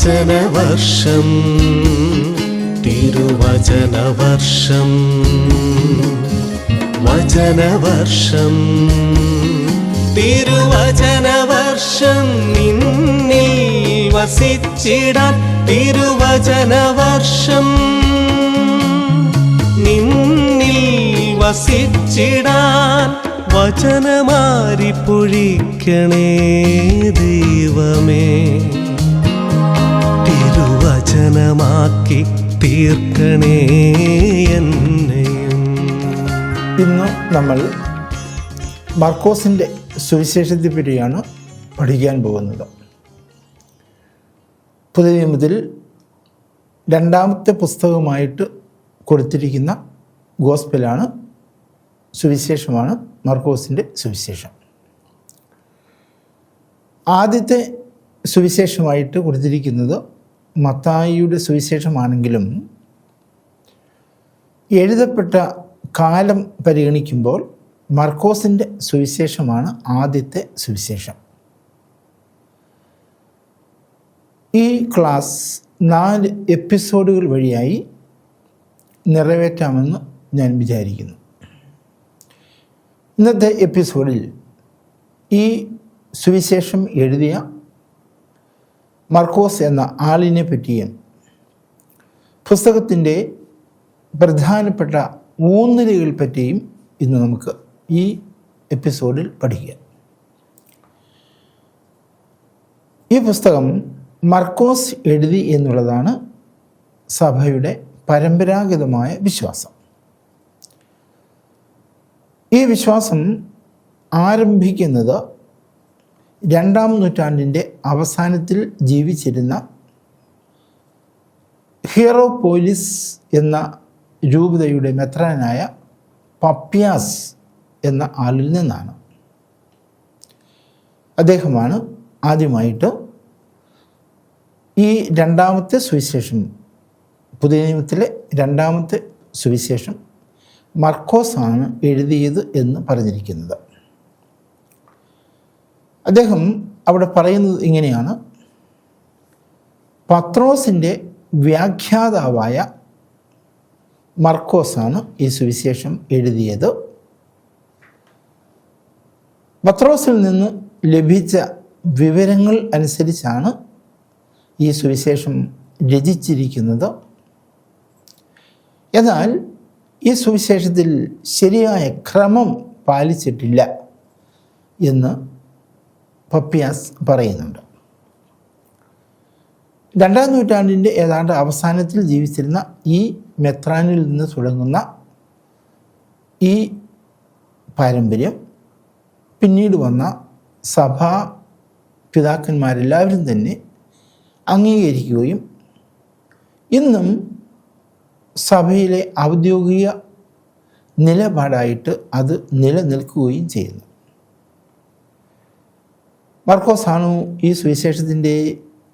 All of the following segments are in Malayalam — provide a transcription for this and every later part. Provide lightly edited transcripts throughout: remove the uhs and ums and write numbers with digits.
തിരുവചനവർഷം തിരുവചനവർഷം വചനവർഷം തിരുവചനവർഷം നിന്നിൽ വസിച്ചിടാൻ തിരുവചനവർഷം നിന്നിൽ വസിച്ചിടാൻ വചനമാരി പൊഴിക്കണേ ദൈവമേ തിരുവചനമാക്കി തീർക്കണേ എന്നെയും. ഇന്ന് നമ്മൾ മർക്കോസിൻ്റെ സുവിശേഷത്തെ പറ്റിയാണ് പഠിക്കാൻ പോകുന്നത്. പുതിയ നിയമത്തിൽ രണ്ടാമത്തെ പുസ്തകമായിട്ട് കൊടുത്തിരിക്കുന്ന ഗോസ്പലാണ്, സുവിശേഷമാണ് മർക്കോസിൻ്റെ സുവിശേഷം. ആദ്യത്തെ സുവിശേഷമായിട്ട് കൊടുത്തിരിക്കുന്നത് മത്തായിയുടെ സുവിശേഷമാണെങ്കിലും എഴുതപ്പെട്ട കാലം പരിഗണിക്കുമ്പോൾ മർക്കോസിൻ്റെ സുവിശേഷമാണ് ആദ്യത്തെ സുവിശേഷം. ഈ ക്ലാസ് 4 എപ്പിസോഡുകൾ വഴിയായി നിറവേറ്റാമെന്ന് ഞാൻ വിചാരിക്കുന്നു. ഇന്നത്തെ എപ്പിസോഡിൽ ഈ സുവിശേഷം എഴുതിയ മർക്കോസ് എന്ന ആളിനെ പറ്റിയും പുസ്തകത്തിൻ്റെ പ്രധാനപ്പെട്ട ഊന്നലുകൾ പറ്റിയും ഇന്ന് നമുക്ക് ഈ എപ്പിസോഡിൽ പഠിക്കാം. ഈ പുസ്തകം മർക്കോസ് എഴുതി എന്നുള്ളതാണ് സഭയുടെ പരമ്പരാഗതമായ വിശ്വാസം. ഈ വിശ്വാസം ആരംഭിക്കുന്നത് 2-ാം നൂറ്റാണ്ടിൻ്റെ അവസാനത്തിൽ ജീവിച്ചിരുന്ന ഹിയറോപോലിസ് എന്ന രൂപതയുടെ മെത്രാനായ പപ്പ്യാസ് എന്ന ആളിൽ നിന്നാണ്. അദ്ദേഹമാണ് ആദ്യമായിട്ട് ഈ രണ്ടാമത്തെ സുവിശേഷം, പുതിയ നിയമത്തിലെ രണ്ടാമത്തെ സുവിശേഷം മർക്കോസാണ് എഴുതിയത് എന്ന് പറഞ്ഞിരിക്കുന്നത്. അദ്ദേഹം അവിടെ പറയുന്നത് ഇങ്ങനെയാണ്: പത്രോസിൻ്റെ വ്യാഖ്യാതാവായ മർക്കോസാണ് ഈ സുവിശേഷം എഴുതിയത്. പത്രോസിൽ നിന്ന് ലഭിച്ച വിവരങ്ങൾ അനുസരിച്ചാണ് ഈ സുവിശേഷം രചിച്ചിരിക്കുന്നത്. എന്നാൽ ഈ സുവിശേഷത്തിൽ ശരിയായ ക്രമം പാലിച്ചിട്ടില്ല എന്ന് പപ്പ്യാസ് പറയുന്നുണ്ട്. 2-ാം നൂറ്റാണ്ടിൻ്റെ ഏതാണ്ട് അവസാനത്തിൽ ജീവിച്ചിരുന്ന ഈ മെത്രാനിൽ നിന്ന് തുടങ്ങുന്ന ഈ പാരമ്പര്യം പിന്നീട് വന്ന സഭാ പിതാക്കന്മാരെല്ലാവരും തന്നെ അംഗീകരിക്കുകയും ഇന്നും സഭയിലെ ഔദ്യോഗിക നിലപാടായിട്ട് അത് നിലനിൽക്കുകയും ചെയ്യുന്നു. മർക്കോസാണ് ഈ സുവിശേഷത്തിൻ്റെ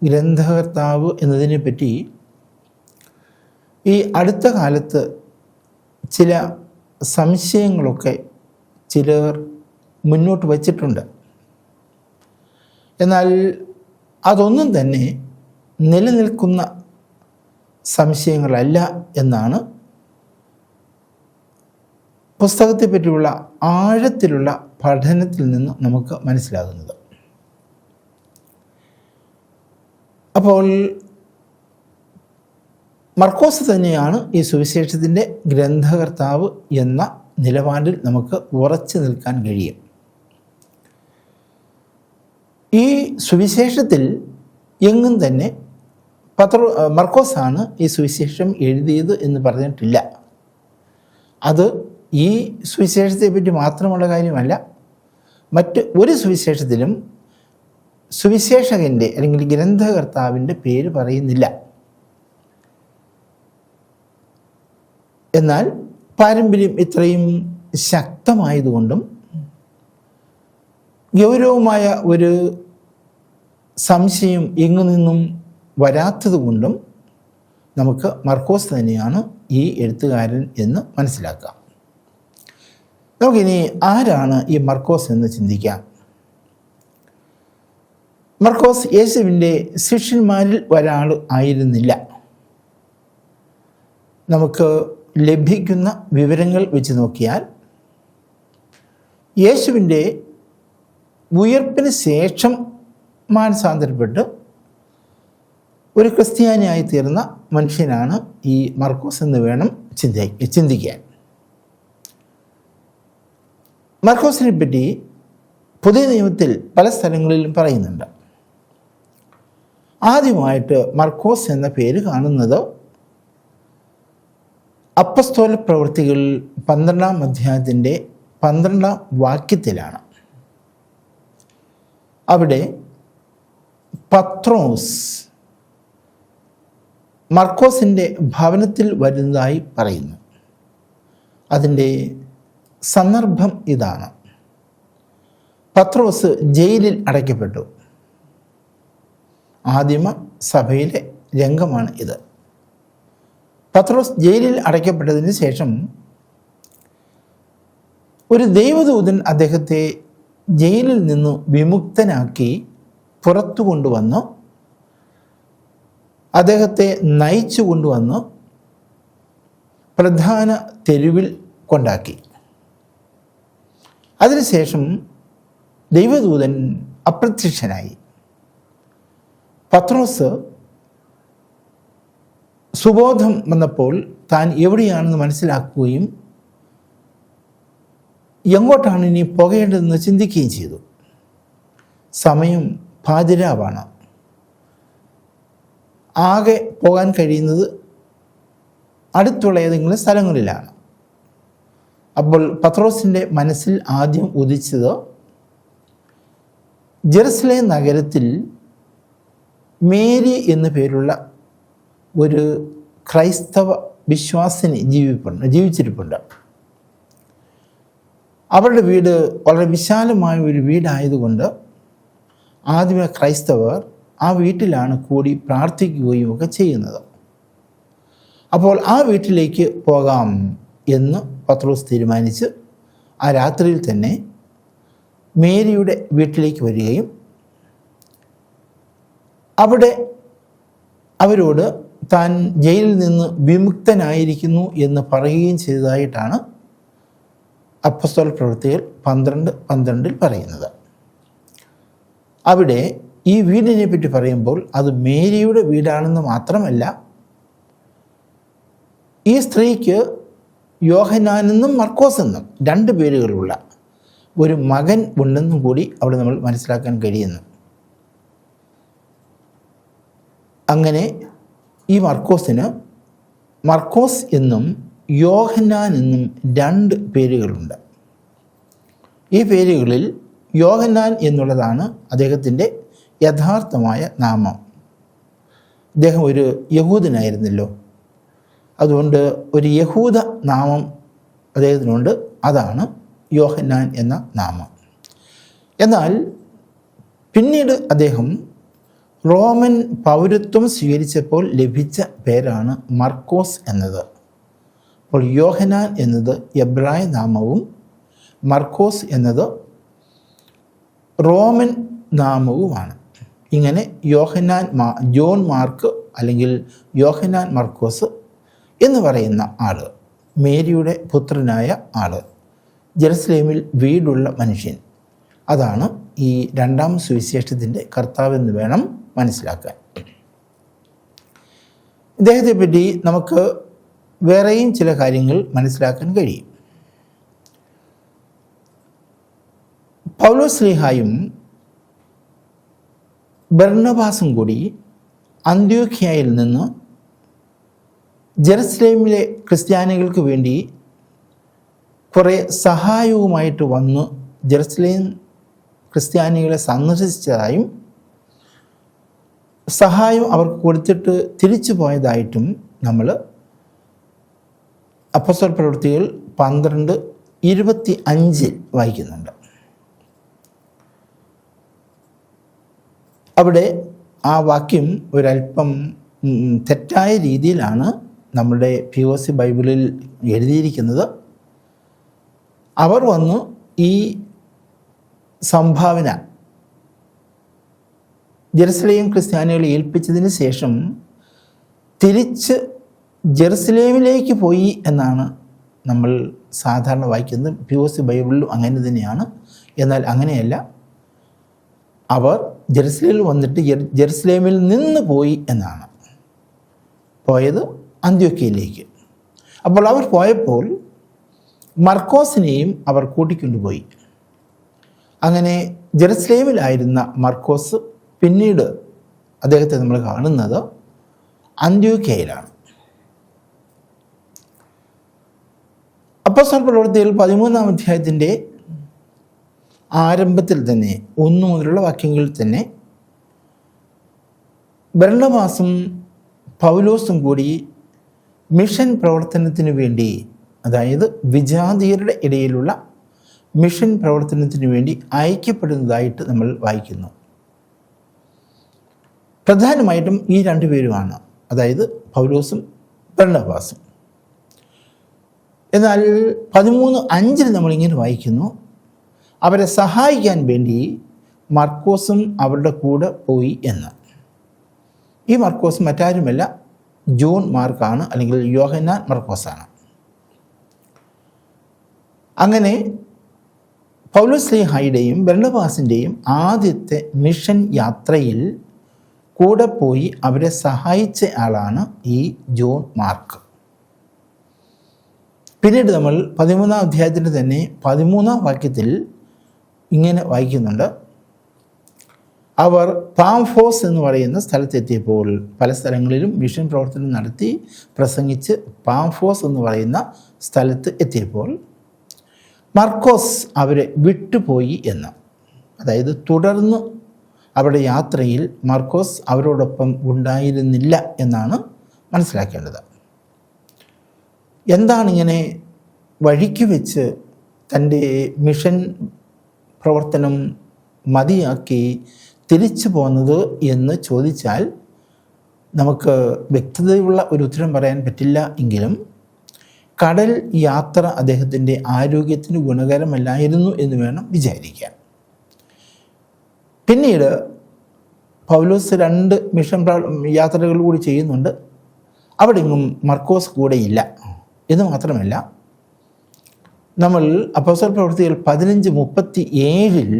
ഗ്രന്ഥകർത്താവ് എന്നതിനെപ്പറ്റി ഈ അടുത്ത കാലത്ത് ചില സംശയങ്ങളൊക്കെ ചിലർ മുന്നോട്ട് വച്ചിട്ടുണ്ട്. എന്നാൽ അതൊന്നും തന്നെ നിലനിൽക്കുന്ന സംശയങ്ങളല്ല എന്നാണ് പുസ്തകത്തെ പറ്റിയുള്ള ആഴത്തിലുള്ള പഠനത്തിൽ നിന്ന് നമുക്ക് മനസ്സിലാകുന്നത്. അപ്പോൾ മർക്കോസ് തന്നെയാണ് ഈ സുവിശേഷത്തിൻ്റെ ഗ്രന്ഥകർത്താവ് എന്ന നിലപാടിൽ നമുക്ക് ഉറച്ചു നിൽക്കാൻ കഴിയും. ഈ സുവിശേഷത്തിൽ എങ്ങും തന്നെ മർക്കോസാണ് ഈ സുവിശേഷം എഴുതിയത് എന്ന് പറഞ്ഞിട്ടില്ല. അത് ഈ സുവിശേഷത്തെ പറ്റി മാത്രമുള്ള കാര്യമല്ല, മറ്റ് ഒരു സുവിശേഷത്തിലും സുവിശേഷകൻ്റെ അല്ലെങ്കിൽ ഗ്രന്ഥകർത്താവിൻ്റെ പേര് പറയുന്നില്ല. എന്നാൽ പാരമ്പര്യം ഇത്രയും ശക്തമായതുകൊണ്ടും ഗൗരവമായ ഒരു സംശയം എങ്ങു നിന്നും വരാത്തതുകൊണ്ടും നമുക്ക് മർക്കോസ് തന്നെയാണ് ഈ എഴുത്തുകാരൻ എന്ന് മനസ്സിലാക്കാം. നമുക്കിനി ആരാണ് ഈ മർക്കോസ് എന്ന് ചിന്തിക്കാം. മർക്കോസ് യേശുവിൻ്റെ ശിഷ്യന്മാരിൽ ഒരാൾ ആയിരുന്നില്ല. നമുക്ക് ലഭിക്കുന്ന വിവരങ്ങൾ വെച്ച് നോക്കിയാൽ യേശുവിൻ്റെ ഉയർപ്പിന് ശേഷം മാനസാന്തരപ്പെട്ട് ഒരു ക്രിസ്ത്യാനിയായി തീർന്ന മനുഷ്യനാണ് ഈ മർക്കോസ് എന്ന് വേണം ചിന്തിക്കാൻ. മർക്കോസിനെ പറ്റി പുതിയ നിയമത്തിൽ പല സ്ഥലങ്ങളിലും പറയുന്നുണ്ട്. ആദ്യമായിട്ട് മർക്കോസ് എന്ന പേര് കാണുന്നത് അപ്പസ്തോല പ്രവൃത്തികൾ 12-ാം അധ്യായത്തിൻ്റെ 12-ാം വാക്യത്തിലാണ്. അവിടെ പത്രോസ് മർക്കോസിൻ്റെ ഭവനത്തിൽ വരുന്നതായി പറയുന്നു. അതിൻ്റെ സന്ദർഭം ഇതാണ്. പത്രോസ് ജയിലിൽ അടയ്ക്കപ്പെട്ടു. ആദിമ സഭയിലെ രംഗമാണ് ഇത്. പത്രോസ് ജയിലിൽ അടയ്ക്കപ്പെട്ടതിന് ശേഷം ഒരു ദൈവദൂതൻ അദ്ദേഹത്തെ ജയിലിൽ നിന്ന് വിമുക്തനാക്കി പുറത്തു കൊണ്ടുവന്ന് അദ്ദേഹത്തെ നയിച്ചു കൊണ്ടുവന്ന് പ്രധാന തെരുവിൽ കൊണ്ടാക്കി. അതിനുശേഷം ദൈവദൂതൻ അപ്രത്യക്ഷനായി. പത്രോസ് സുബോധം വന്നപ്പോൾ താൻ എവിടെയാണെന്ന് മനസ്സിലാക്കുകയും എങ്ങോട്ടാണ് ഇനി പോകേണ്ടതെന്ന് ചിന്തിക്കുകയും ചെയ്തു. സമയം പാതിരാവാണ്. ആകെ പോകാൻ കഴിയുന്നത് അടുത്തുള്ള ഏതെങ്കിലും സ്ഥലങ്ങളിലാണ്. അപ്പോൾ പത്രോസിൻ്റെ മനസ്സിൽ ആദ്യം ഉദിച്ചത് ജെറുസലേം നഗരത്തിൽ മേരി പേരുള്ള ഒരു ക്രൈസ്തവ വിശ്വാസിനി ജീവിച്ചിരിപ്പുണ്ട്. അവരുടെ വീട് വളരെ വിശാലമായ ഒരു വീടായതുകൊണ്ട് ആദ്യമേ ക്രൈസ്തവർ ആ വീട്ടിലാണ് കൂടി പ്രാർത്ഥിക്കുകയും ഒക്കെ ചെയ്യുന്നത്. അപ്പോൾ ആ വീട്ടിലേക്ക് പോകാം എന്ന് പത്രോസ് തീരുമാനിച്ച് ആ രാത്രിയിൽ തന്നെ മേരിയുടെ വീട്ടിലേക്ക് വരികയും അവിടെ അവരോട് താൻ ജയിലിൽ നിന്ന് വിമുക്തനായിരിക്കുന്നു എന്ന് പറയുകയും ചെയ്തതായിട്ടാണ് അപ്പോസ്തല പ്രവൃത്തികൾ 12:12 പറയുന്നത്. അവിടെ ഈ വീടിനെ പറ്റി പറയുമ്പോൾ അത് മേരിയുടെ വീടാണെന്ന് മാത്രമല്ല, ഈ സ്ത്രീക്ക് യോഹന്നാനെന്നും മർക്കോസ് എന്നും 2 പേരുകളുള്ള ഒരു മകൻ ഉണ്ടെന്നും കൂടി അവിടെ നമ്മൾ മനസ്സിലാക്കാൻ കഴിയുന്നു. അങ്ങനെ ഈ മർക്കോസിന് മർക്കോസ് എന്നും യോഹന്നാൻ എന്നും 2 പേരുകളുണ്ട്. ഈ പേരുകളിൽ യോഹന്നാൻ എന്നുള്ളതാണ് അദ്ദേഹത്തിൻ്റെ യഥാർത്ഥമായ നാമം. അദ്ദേഹം ഒരു യഹൂദനായിരുന്നല്ലോ, അതുകൊണ്ട് ഒരു യഹൂദ നാമം അദ്ദേഹത്തിനുണ്ട്. അതാണ് യോഹന്നാൻ എന്ന നാമം. എന്നാൽ പിന്നീട് അദ്ദേഹം റോമൻ പൗരത്വം സ്വീകരിച്ചപ്പോൾ ലഭിച്ച പേരാണ് മർക്കോസ് എന്നത്. അപ്പോൾ യോഹന്നാൻ എന്നത് എബ്രായ നാമവും മർക്കോസ് എന്നത് റോമൻ നാമവുമാണ്. ഇങ്ങനെ ജോൺ മാർക്ക് അല്ലെങ്കിൽ യോഹന്നാൻ മർക്കോസ് എന്ന് പറയുന്ന ആൾ, മേരിയുടെ പുത്രനായ ആൾ, ജെറുസലേമിൽ വീടുള്ള മനുഷ്യൻ, അതാണ് ഈ 2-ാം സുവിശേഷത്തിൻ്റെ കർത്താവെന്ന് വേണം മനസ്സിലാക്കാൻ. ഇദ്ദേഹത്തെ പറ്റി നമുക്ക് വേറെയും ചില കാര്യങ്ങൾ മനസ്സിലാക്കാൻ കഴിയും. പൗലോസ് ശ്ലീഹായും ബർന്നബാസും കൂടി അന്ത്യോഖ്യയിൽ നിന്ന് ജെറുസലേമിലെ ക്രിസ്ത്യാനികൾക്ക് വേണ്ടി കുറേ സഹായവുമായിട്ട് വന്ന് ജെറുസലേം ക്രിസ്ത്യാനികളെ സന്ദർശിച്ചതായും സഹായം അവർക്ക് കൊടുത്തിട്ട് തിരിച്ചു പോയതായിട്ടും നമ്മൾ അപ്പോസ്തല പ്രവൃത്തികൾ 12:25 വായിക്കുന്നുണ്ട്. അവിടെ ആ വാക്യം ഒരല്പം തെറ്റായ രീതിയിലാണ് നമ്മുടെ POC ബൈബിളിൽ എഴുതിയിരിക്കുന്നത്. അവർ വന്ന് ഈ സംഭാവന ജെറുസലേം ക്രിസ്ത്യാനികളെ ഏൽപ്പിച്ചതിന് ശേഷം തിരിച്ച് ജെറുസലേമിലേക്ക് പോയി എന്നാണ് നമ്മൾ സാധാരണ വായിക്കുന്നത്. POC ബൈബിളിലും അങ്ങനെ തന്നെയാണ്. എന്നാൽ അങ്ങനെയല്ല, അവർ ജെറുസലേമിൽ വന്നിട്ട് ജെറുസലേമിൽ നിന്ന് പോയി എന്നാണ്. പോയത് അന്ത്യോക്യയിലേക്ക്. അപ്പോൾ അവർ പോയപ്പോൾ മർക്കോസിനെയും അവർ കൂട്ടിക്കൊണ്ടുപോയി. അങ്ങനെ ജെറുസലേമിലായിരുന്ന മർക്കോസ് പിന്നീട് അദ്ദേഹത്തെ നമ്മൾ കാണുന്നത് അന്ത്യോക്യയിലാണ്. അപ്പോസ്തല പ്രവൃത്തികൾ 13-ാം അധ്യായത്തിൻ്റെ ആരംഭത്തിൽ തന്നെ 1 മുതലുള്ള വാക്യങ്ങളിൽ തന്നെ ബർണ്ണബാസും പൗലോസും കൂടി മിഷൻ പ്രവർത്തനത്തിന് വേണ്ടി, അതായത് വിജാതീയരുടെ ഇടയിലുള്ള മിഷൻ പ്രവർത്തനത്തിന് വേണ്ടി അയക്കപ്പെടുന്നതായിട്ട് നമ്മൾ വായിക്കുന്നു. പ്രധാനമായിട്ടും ഈ 2 പേരുമാണ്, അതായത് പൗലോസും ബർണ്ണബാസും. എന്നാൽ 13:5 നമ്മളിങ്ങനെ വായിക്കുന്നു, അവരെ സഹായിക്കാൻ വേണ്ടി മർക്കോസും അവരുടെ കൂടെ പോയി എന്ന്. ഈ മർക്കോസ് മറ്റാരുമല്ല, ജോൺ മാർക്കാണ്, അല്ലെങ്കിൽ യോഹന്നാൻ മർക്കോസാണ്. അങ്ങനെ പൗലോസ്ലീഹായുടെയും ബർണ്ണബാസിൻ്റെയും ആദ്യത്തെ മിഷൻ യാത്രയിൽ കൂടെ പോയി അവരെ സഹായിച്ച ആളാണ് ഈ ജോൺ മാർക്ക്. പിന്നീട് നമ്മൾ 13-ാം അധ്യായത്തിൻ്റെ തന്നെ 13-ാം വാക്യത്തിൽ ഇങ്ങനെ വായിക്കുന്നുണ്ട്, അവർ പാംഫോസ് എന്ന് പറയുന്ന സ്ഥലത്തെത്തിയപ്പോൾ, പല സ്ഥലങ്ങളിലും മിഷൻ പ്രവർത്തനം നടത്തി പ്രസംഗിച്ച് പാംഫോസ് എന്ന് പറയുന്ന സ്ഥലത്ത് എത്തിയപ്പോൾ മർക്കോസ് അവരെ വിട്ടുപോയി എന്ന്. അതായത് തുടർന്ന് അവരുടെ യാത്രയിൽ മർക്കോസ് അവരോടൊപ്പം ഉണ്ടായിരുന്നില്ല എന്നാണ് മനസ്സിലാക്കേണ്ടത്. എന്താണ് ഇങ്ങനെ വഴിക്ക് വെച്ച് തൻ്റെ മിഷൻ പ്രവർത്തനം മതിയാക്കി തിരിച്ചു പോകുന്നത് എന്ന് ചോദിച്ചാൽ നമുക്ക് വ്യക്തതയുള്ള ഒരു ഉത്തരം പറയാൻ പറ്റില്ല. എങ്കിലും കടൽ യാത്ര അദ്ദേഹത്തിൻ്റെ ആരോഗ്യത്തിന് ഗുണകരമല്ലായിരുന്നു എന്ന് വേണം വിചാരിക്കാൻ. പിന്നീട് പൗലോസ് 2 മിഷൻ യാത്രകൾ കൂടി ചെയ്യുന്നുണ്ട്. അവിടെയെങ്ങും മർക്കോസ് കൂടെയില്ല എന്ന് മാത്രമല്ല, നമ്മൾ അപ്പോസ്തല പ്രവൃത്തികൾ 15:37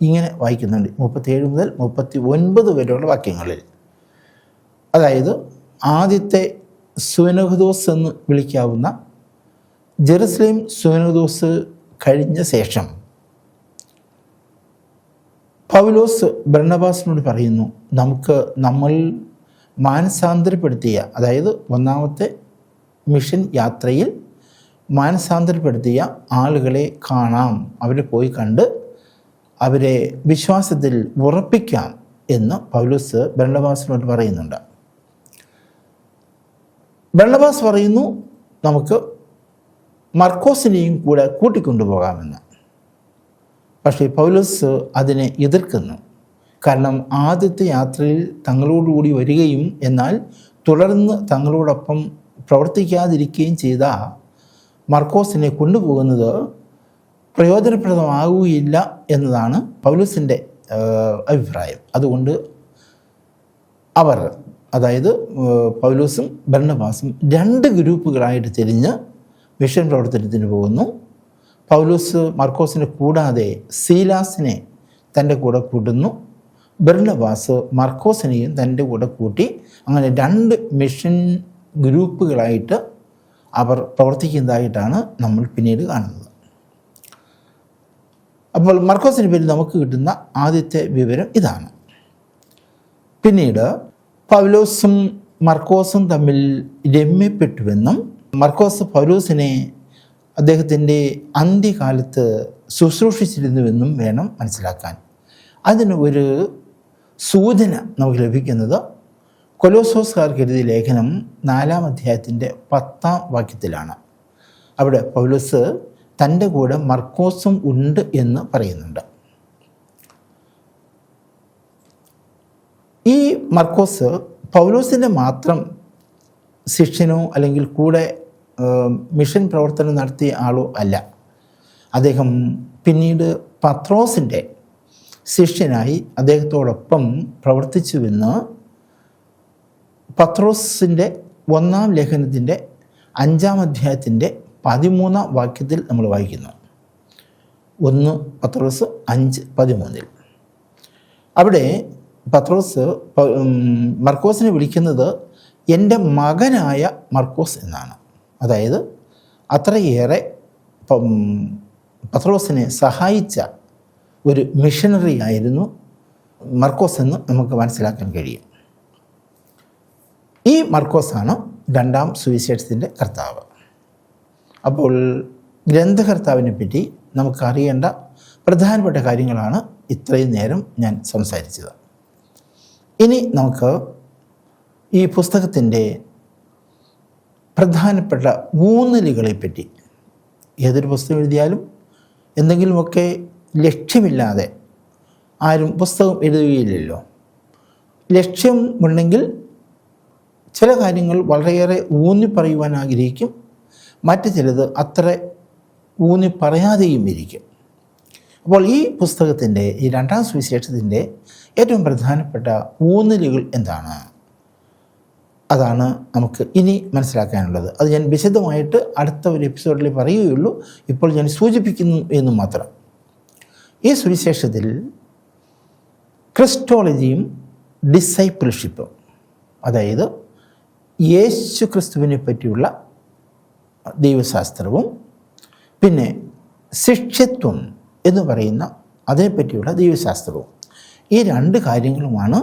ഇങ്ങനെ വായിക്കുന്നുണ്ട്, 37 മുതൽ 39 വരെയുള്ള വാക്യങ്ങളിൽ. അതായത് ആദ്യത്തെ സുനഹദോസ് എന്ന് വിളിക്കാവുന്ന ജെറുസലേം സുനഹദോസ് കഴിഞ്ഞ ശേഷം പൗലോസ് ബർണ്ണബാസിനോട് പറയുന്നു, നമ്മൾ മാനസാന്തരപ്പെടുത്തിയ, അതായത് 1ാമത്തെ മിഷൻ യാത്രയിൽ മാനസാന്തരപ്പെടുത്തിയ ആളുകളെ കാണാം, അവരെ പോയി കണ്ട് അവരെ വിശ്വാസത്തിൽ ഉറപ്പിക്കാം എന്ന് പൗലോസ് ബർണ്ണബാസിനോട് പറയുന്നുണ്ട്. ബർണ്ണബാസ് പറയുന്നു, നമുക്ക് മർക്കോസിനെയും കൂടെ കൂട്ടിക്കൊണ്ടുപോകാമെന്ന്. പക്ഷേ പൗലോസ് അതിനെ എതിർക്കുന്നു. കാരണം ആദ്യത്തെ യാത്രയിൽ തങ്ങളോടുകൂടി വരികയും എന്നാൽ തുടർന്ന് തങ്ങളോടൊപ്പം പ്രവർത്തിക്കാതിരിക്കുകയും ചെയ്ത മർക്കോസിനെ കൊണ്ടുപോകുന്നത് പ്രയോജനപ്രദമാകുകയില്ല എന്നതാണ് പൗലോസിൻ്റെ അഭിപ്രായം. അതുകൊണ്ട് അവർ, അതായത് പൗലോസും ബർണ്ണബാസും 2 ഗ്രൂപ്പുകളായിട്ട് തിരിഞ്ഞ് മിഷൻ പ്രവർത്തനത്തിന് പോകുന്നു. പൗലോസ് മർക്കോസിനെ കൂടാതെ സീലാസിനെ തൻ്റെ കൂടെ കൂട്ടുന്നു. ബർണ്ണബാസ് മർക്കോസിനെയും തൻ്റെ കൂടെ കൂട്ടി അങ്ങനെ 2 മിഷൻ ഗ്രൂപ്പുകളായിട്ട് അവർ പ്രവർത്തിക്കുന്നതായിട്ടാണ് നമ്മൾ പിന്നീട് കാണുന്നത്. അപ്പോൾ മർക്കോസിനെ പറ്റി നമുക്ക് കിട്ടുന്ന ആദ്യത്തെ വിവരം ഇതാണ്. പിന്നീട് പൗലോസും മർക്കോസും തമ്മിൽ രമ്യപ്പെട്ടുവെന്നും മർക്കോസ് പൗലോസിനെ അദ്ദേഹത്തിൻ്റെ അന്ത്യകാലത്ത് ശുശ്രൂഷിച്ചിരുന്നുവെന്നും വേണം മനസ്സിലാക്കാൻ. അതിന് ഒരു സൂചന നമുക്ക് ലഭിക്കുന്നത് കൊലോസ്യോസ്കാർക്ക് എഴുതിയ ലേഖനം 4-ാം അധ്യായത്തിൻ്റെ 10-ാം വാക്യത്തിലാണ്. അവിടെ പൗലോസ് തൻ്റെ കൂടെ മർക്കോസും ഉണ്ട് എന്ന് പറയുന്നുണ്ട്. ഈ മർക്കോസ് പൗലോസിൻ്റെ മാത്രം ശിഷ്യനോ അല്ലെങ്കിൽ കൂടെ മിഷൻ പ്രവർത്തനം നടത്തിയ ആളോ അല്ല. അദ്ദേഹം പിന്നീട് പത്രോസിൻ്റെ ശിഷ്യനായി അദ്ദേഹത്തോടൊപ്പം പ്രവർത്തിച്ചുവെന്ന് പത്രോസിൻ്റെ 1-ാം ലേഖനത്തിൻ്റെ 5-ാം അധ്യായത്തിൻ്റെ 13-ാം വാക്യത്തിൽ നമ്മൾ വായിക്കുന്നു. 1 പത്രോസ് 5:13. അവിടെ പത്രോസ് മർക്കോസിനെ വിളിക്കുന്നത് എൻ്റെ മകനായ മർക്കോസ് എന്നാണ്. അതായത് അത്രയേറെ പത്രോസിനെ സഹായിച്ച ഒരു മിഷനറി ആയിരുന്നു മർക്കോസ് എന്ന് നമുക്ക് മനസ്സിലാക്കാൻ കഴിയും. ഈ മർക്കോസാണ് 2-ാം സുവിശേഷത്തിൻ്റെ കർത്താവ്. അപ്പോൾ ഗ്രന്ഥകർത്താവിനെ പറ്റി നമുക്കറിയേണ്ട പ്രധാനപ്പെട്ട കാര്യങ്ങളാണ് ഇത്രയും നേരം ഞാൻ സംസാരിച്ചത്. ഇനി നമുക്ക് ഈ പുസ്തകത്തിൻ്റെ പ്രധാനപ്പെട്ട ഊന്നലുകളെപ്പറ്റി, ഏതൊരു പുസ്തകം എഴുതിയാലും എന്തെങ്കിലുമൊക്കെ ലക്ഷ്യമില്ലാതെ ആരും പുസ്തകം എഴുതുകയില്ലല്ലോ. ലക്ഷ്യമുണ്ടെങ്കിൽ ചില കാര്യങ്ങൾ വളരെയേറെ ഊന്നി പറയുവാൻ ആഗ്രഹിക്കും, മറ്റു ചിലത് അത്ര ഊന്നി പറയാതെയും ഇരിക്കും. അപ്പോൾ ഈ പുസ്തകത്തിൻ്റെ ഈ 2-ാം സുവിശേഷത്തിൻ്റെ ഏറ്റവും പ്രധാനപ്പെട്ട ഊന്നലുകൾ എന്താണ്? അതാണ് നമുക്ക് ഇനി മനസ്സിലാക്കാനുള്ളത്. അത് ഞാൻ വിശദമായിട്ട് അടുത്ത ഒരു എപ്പിസോഡിൽ പറയുകയുള്ളൂ. ഇപ്പോൾ ഞാൻ സൂചിപ്പിക്കുന്നു എന്ന് മാത്രം. ഈ സുവിശേഷത്തിൽ ക്രിസ്റ്റോളജിയും ഡിസൈപ്പിൾഷിപ്പും, അതായത് യേശു ക്രിസ്തുവിനെ പറ്റിയുള്ള ദൈവശാസ്ത്രവും പിന്നെ ശിഷ്യത്വം എന്ന് പറയുന്ന അതിനെപ്പറ്റിയുള്ള ദൈവശാസ്ത്രവും, ഈ 2 കാര്യങ്ങളുമാണ്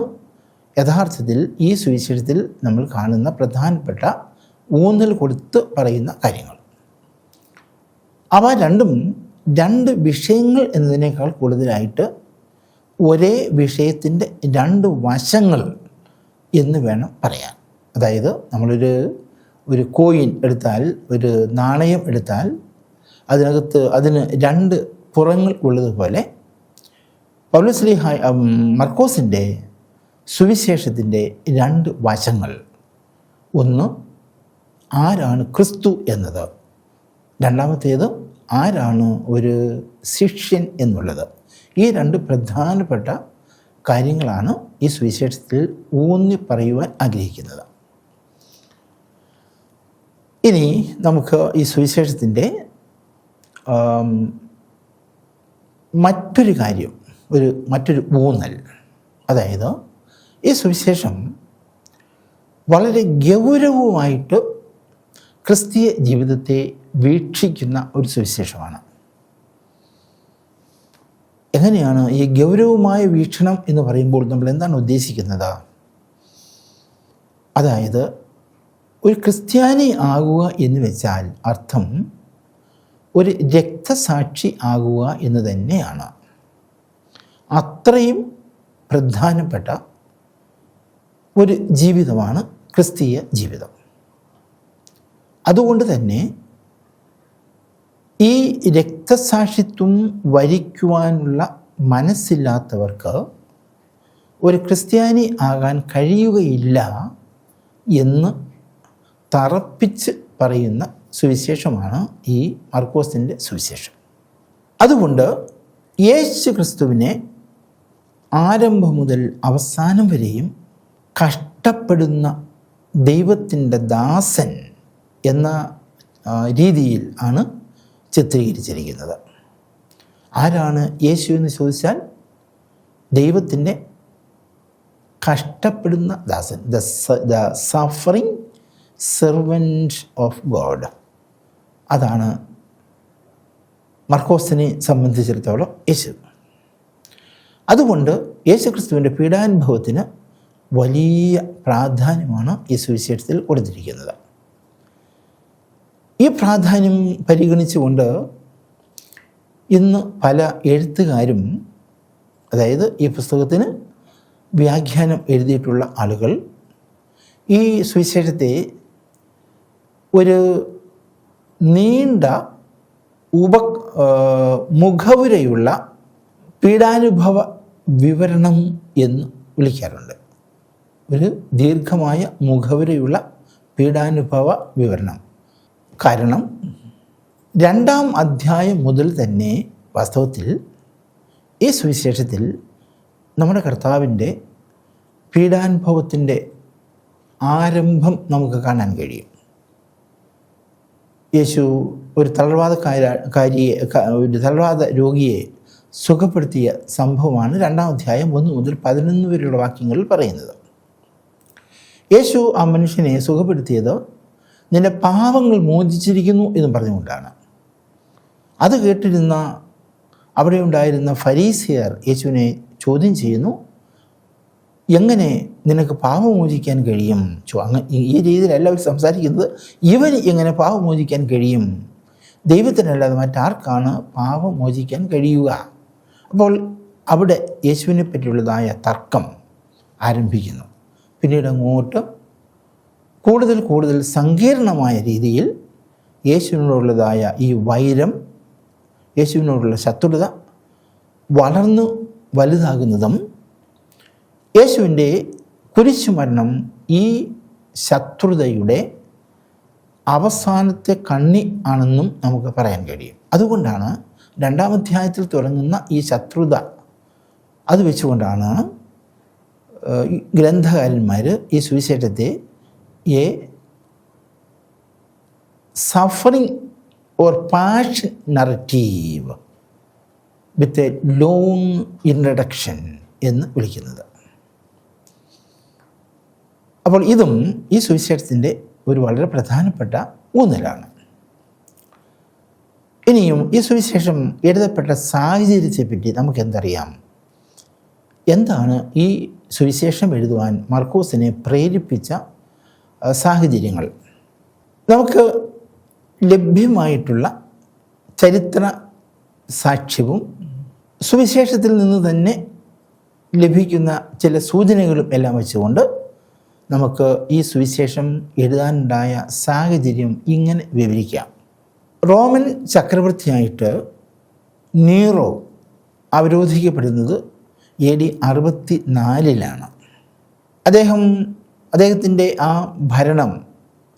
യഥാർത്ഥത്തിൽ ഈ സുവിശേഷത്തിൽ നമ്മൾ കാണുന്ന പ്രധാനപ്പെട്ട ഊന്നൽ കൊടുത്ത് പറയുന്ന കാര്യങ്ങൾ. അവ രണ്ടും 2 വിഷയങ്ങൾ എന്നതിനേക്കാൾ കൂടുതലായിട്ട് ഒരേ വിഷയത്തിൻ്റെ 2 വശങ്ങൾ എന്ന് വേണം പറയാൻ. അതായത് നമ്മളൊരു കോയിൻ എടുത്താൽ, ഒരു നാണയം എടുത്താൽ അതിന് 2 പുറങ്ങൾ ഉള്ളതുപോലെ പൗലോസ്ലീഹ മർക്കോസിൻ്റെ സുവിശേഷത്തിൻ്റെ 2 വശങ്ങൾ. ഒന്ന്, ആരാണ് ക്രിസ്തു എന്നത്. രണ്ടാമത്തേത്, ആരാണ് ഒരു ശിഷ്യൻ എന്നുള്ളത്. ഈ 2 പ്രധാനപ്പെട്ട കാര്യങ്ങളാണ് ഈ സുവിശേഷത്തിൽ ഊന്നി പറയുവാൻ ആഗ്രഹിക്കുന്നത്. ഇനി നമുക്ക് ഈ സുവിശേഷത്തിൻ്റെ മറ്റൊരു കാര്യം, മറ്റൊരു ഊന്നൽ, അതായത് ഈ സുവിശേഷം വളരെ ഗൗരവമായിട്ട് ക്രിസ്തീയ ജീവിതത്തെ വീക്ഷിക്കുന്ന ഒരു സുവിശേഷമാണ്. എങ്ങനെയാണ് ഈ ഗൗരവമായ വീക്ഷണം എന്ന് പറയുമ്പോൾ നമ്മൾ എന്താണ് ഉദ്ദേശിക്കുന്നത്? അതായത് ഒരു ക്രിസ്ത്യാനി ആകുക എന്ന് വെച്ചാൽ അർത്ഥം ഒരു രക്തസാക്ഷി ആകുക എന്ന് തന്നെയാണ്. അത്രയും പ്രധാനപ്പെട്ട ഒരു ജീവിതമാണ് ക്രിസ്തീയ ജീവിതം. അതുകൊണ്ട് തന്നെ ഈ രക്തസാക്ഷിത്വം വരിക്കുവാനുള്ള മനസ്സില്ലാത്തവർക്ക് ഒരു ക്രിസ്ത്യാനി ആകാൻ കഴിയുകയില്ല എന്ന് തറപ്പിച്ച് പറയുന്ന സുവിശേഷമാണ് ഈ മർക്കോസിൻ്റെ സുവിശേഷം. അതുകൊണ്ട് യേശു ക്രിസ്തുവിനെ ആരംഭം മുതൽ അവസാനം വരെയും കഷ്ടപ്പെടുന്ന ദൈവത്തിൻ്റെ ദാസൻ എന്ന രീതിയിൽ ആണ് ചിത്രീകരിച്ചിരിക്കുന്നത്. ആരാണ് യേശു എന്ന് ചോദിച്ചാൽ ദൈവത്തിൻ്റെ കഷ്ടപ്പെടുന്ന ദാസൻ, the suffering servant of God. അതാണ് മർക്കോസിനെ സംബന്ധിച്ചിടത്തോളം യേശു. അതുകൊണ്ട് യേശു ക്രിസ്തുവിൻ്റെ പീഡാനുഭവത്തിന് വലിയ പ്രാധാന്യമാണ് ഈ സുവിശേഷത്തിൽ കൊടുത്തിരിക്കുന്നത്. ഈ പ്രാധാന്യം പരിഗണിച്ചുകൊണ്ട് ഇന്ന് പല എഴുത്തുകാരും, അതായത് ഈ പുസ്തകത്തിന് വ്യാഖ്യാനം എഴുതിയിട്ടുള്ള ആളുകൾ, ഈ സുവിശേഷത്തെ ഒരു നീണ്ട മുഖവുരയുള്ള പീഡാനുഭവ വിവരണം എന്ന് വിളിക്കാറുണ്ട്. ഒരു ദീർഘമായ മുഖവുരയുള്ള പീഡാനുഭവ വിവരണം. കാരണം 2-ാം അധ്യായം മുതൽ തന്നെ വാസ്തവത്തിൽ ഈ സുവിശേഷത്തിൽ നമ്മുടെ കർത്താവിൻ്റെ പീഡാനുഭവത്തിൻ്റെ ആരംഭം നമുക്ക് കാണാൻ കഴിയും. യേശു ഒരു തളർവാദ രോഗിയെ സുഖപ്പെടുത്തിയ സംഭവമാണ് 2-ാം അധ്യായം 1 മുതൽ 11 വരെയുള്ള വാക്യങ്ങളിൽ പറയുന്നത്. യേശു ആ മനുഷ്യനെ സുഖപ്പെടുത്തിയത് നിന്റെ പാപങ്ങൾ മോചിച്ചിരിക്കുന്നു എന്നും പറഞ്ഞുകൊണ്ടാണ്. അത് കേട്ടിരുന്ന അവിടെ ഉണ്ടായിരുന്ന ഫരീസിയർ യേശുവിനെ ചോദ്യം ചെയ്യുന്നു, എങ്ങനെ നിനക്ക് പാപം മോചിക്കാൻ കഴിയും? ഈ രീതിയിലല്ല അവർ സംസാരിക്കുന്നത്. ഇവന് എങ്ങനെ പാപം മോചിക്കാൻ കഴിയും? ദൈവത്തിനല്ലാതെ മറ്റാർക്കാണ് പാപം മോചിക്കാൻ കഴിയുക? അപ്പോൾ അവിടെ യേശുവിനെ പറ്റിയുള്ളതായ തർക്കം ആരംഭിക്കുന്നു. പിന്നീട് അങ്ങോട്ട് കൂടുതൽ കൂടുതൽ സങ്കീർണമായ രീതിയിൽ യേശുവിനോടുള്ളതായ ഈ വൈരം, യേശുവിനോടുള്ള ശത്രുത വളർന്നു വലുതാകുന്നതും യേശുവിൻ്റെ കുരിശുമരണം ഈ ശത്രുതയുടെ അവസാനത്തെ കണ്ണി ആണെന്നും നമുക്ക് പറയാൻ കഴിയും. അതുകൊണ്ടാണ് 2-ാം അധ്യായത്തിൽ തുടങ്ങുന്ന ഈ ശത്രുത അത് വെച്ചുകൊണ്ടാണ് ഗ്രന്ഥകാരന്മാർ ഈ സുവിശേഷത്തെ suffering or passion narrative with a long introduction എന്ന് വിളിക്കുന്നത്. അപ്പോൾ ഇതും ഈ സുവിശേഷത്തിൻ്റെ ഒരു വളരെ പ്രധാനപ്പെട്ട ഊന്നലാണ്. ഇനിയും ഈ സുവിശേഷം എഴുതപ്പെട്ട സാഹചര്യത്തെപ്പറ്റി നമുക്കെന്തറിയാം? എന്താണ് ഈ സുവിശേഷം എഴുതുവാൻ മർക്കോസിനെ പ്രേരിപ്പിച്ച സാഹചര്യങ്ങൾ? നമുക്ക് ലഭ്യമായിട്ടുള്ള ചരിത്ര സാക്ഷ്യവും സുവിശേഷത്തിൽ നിന്ന് തന്നെ ലഭിക്കുന്ന ചില സൂചനകളും എല്ലാം വെച്ചുകൊണ്ട് നമുക്ക് ഈ സുവിശേഷം എഴുതാനുണ്ടായ സാഹചര്യം ഇങ്ങനെ വിവരിക്കാം. റോമൻ ചക്രവർത്തിയായിട്ട് നീറോ അവരോധിക്കപ്പെടുന്നത് AD 64 അദ്ദേഹത്തിൻ്റെ ആ ഭരണം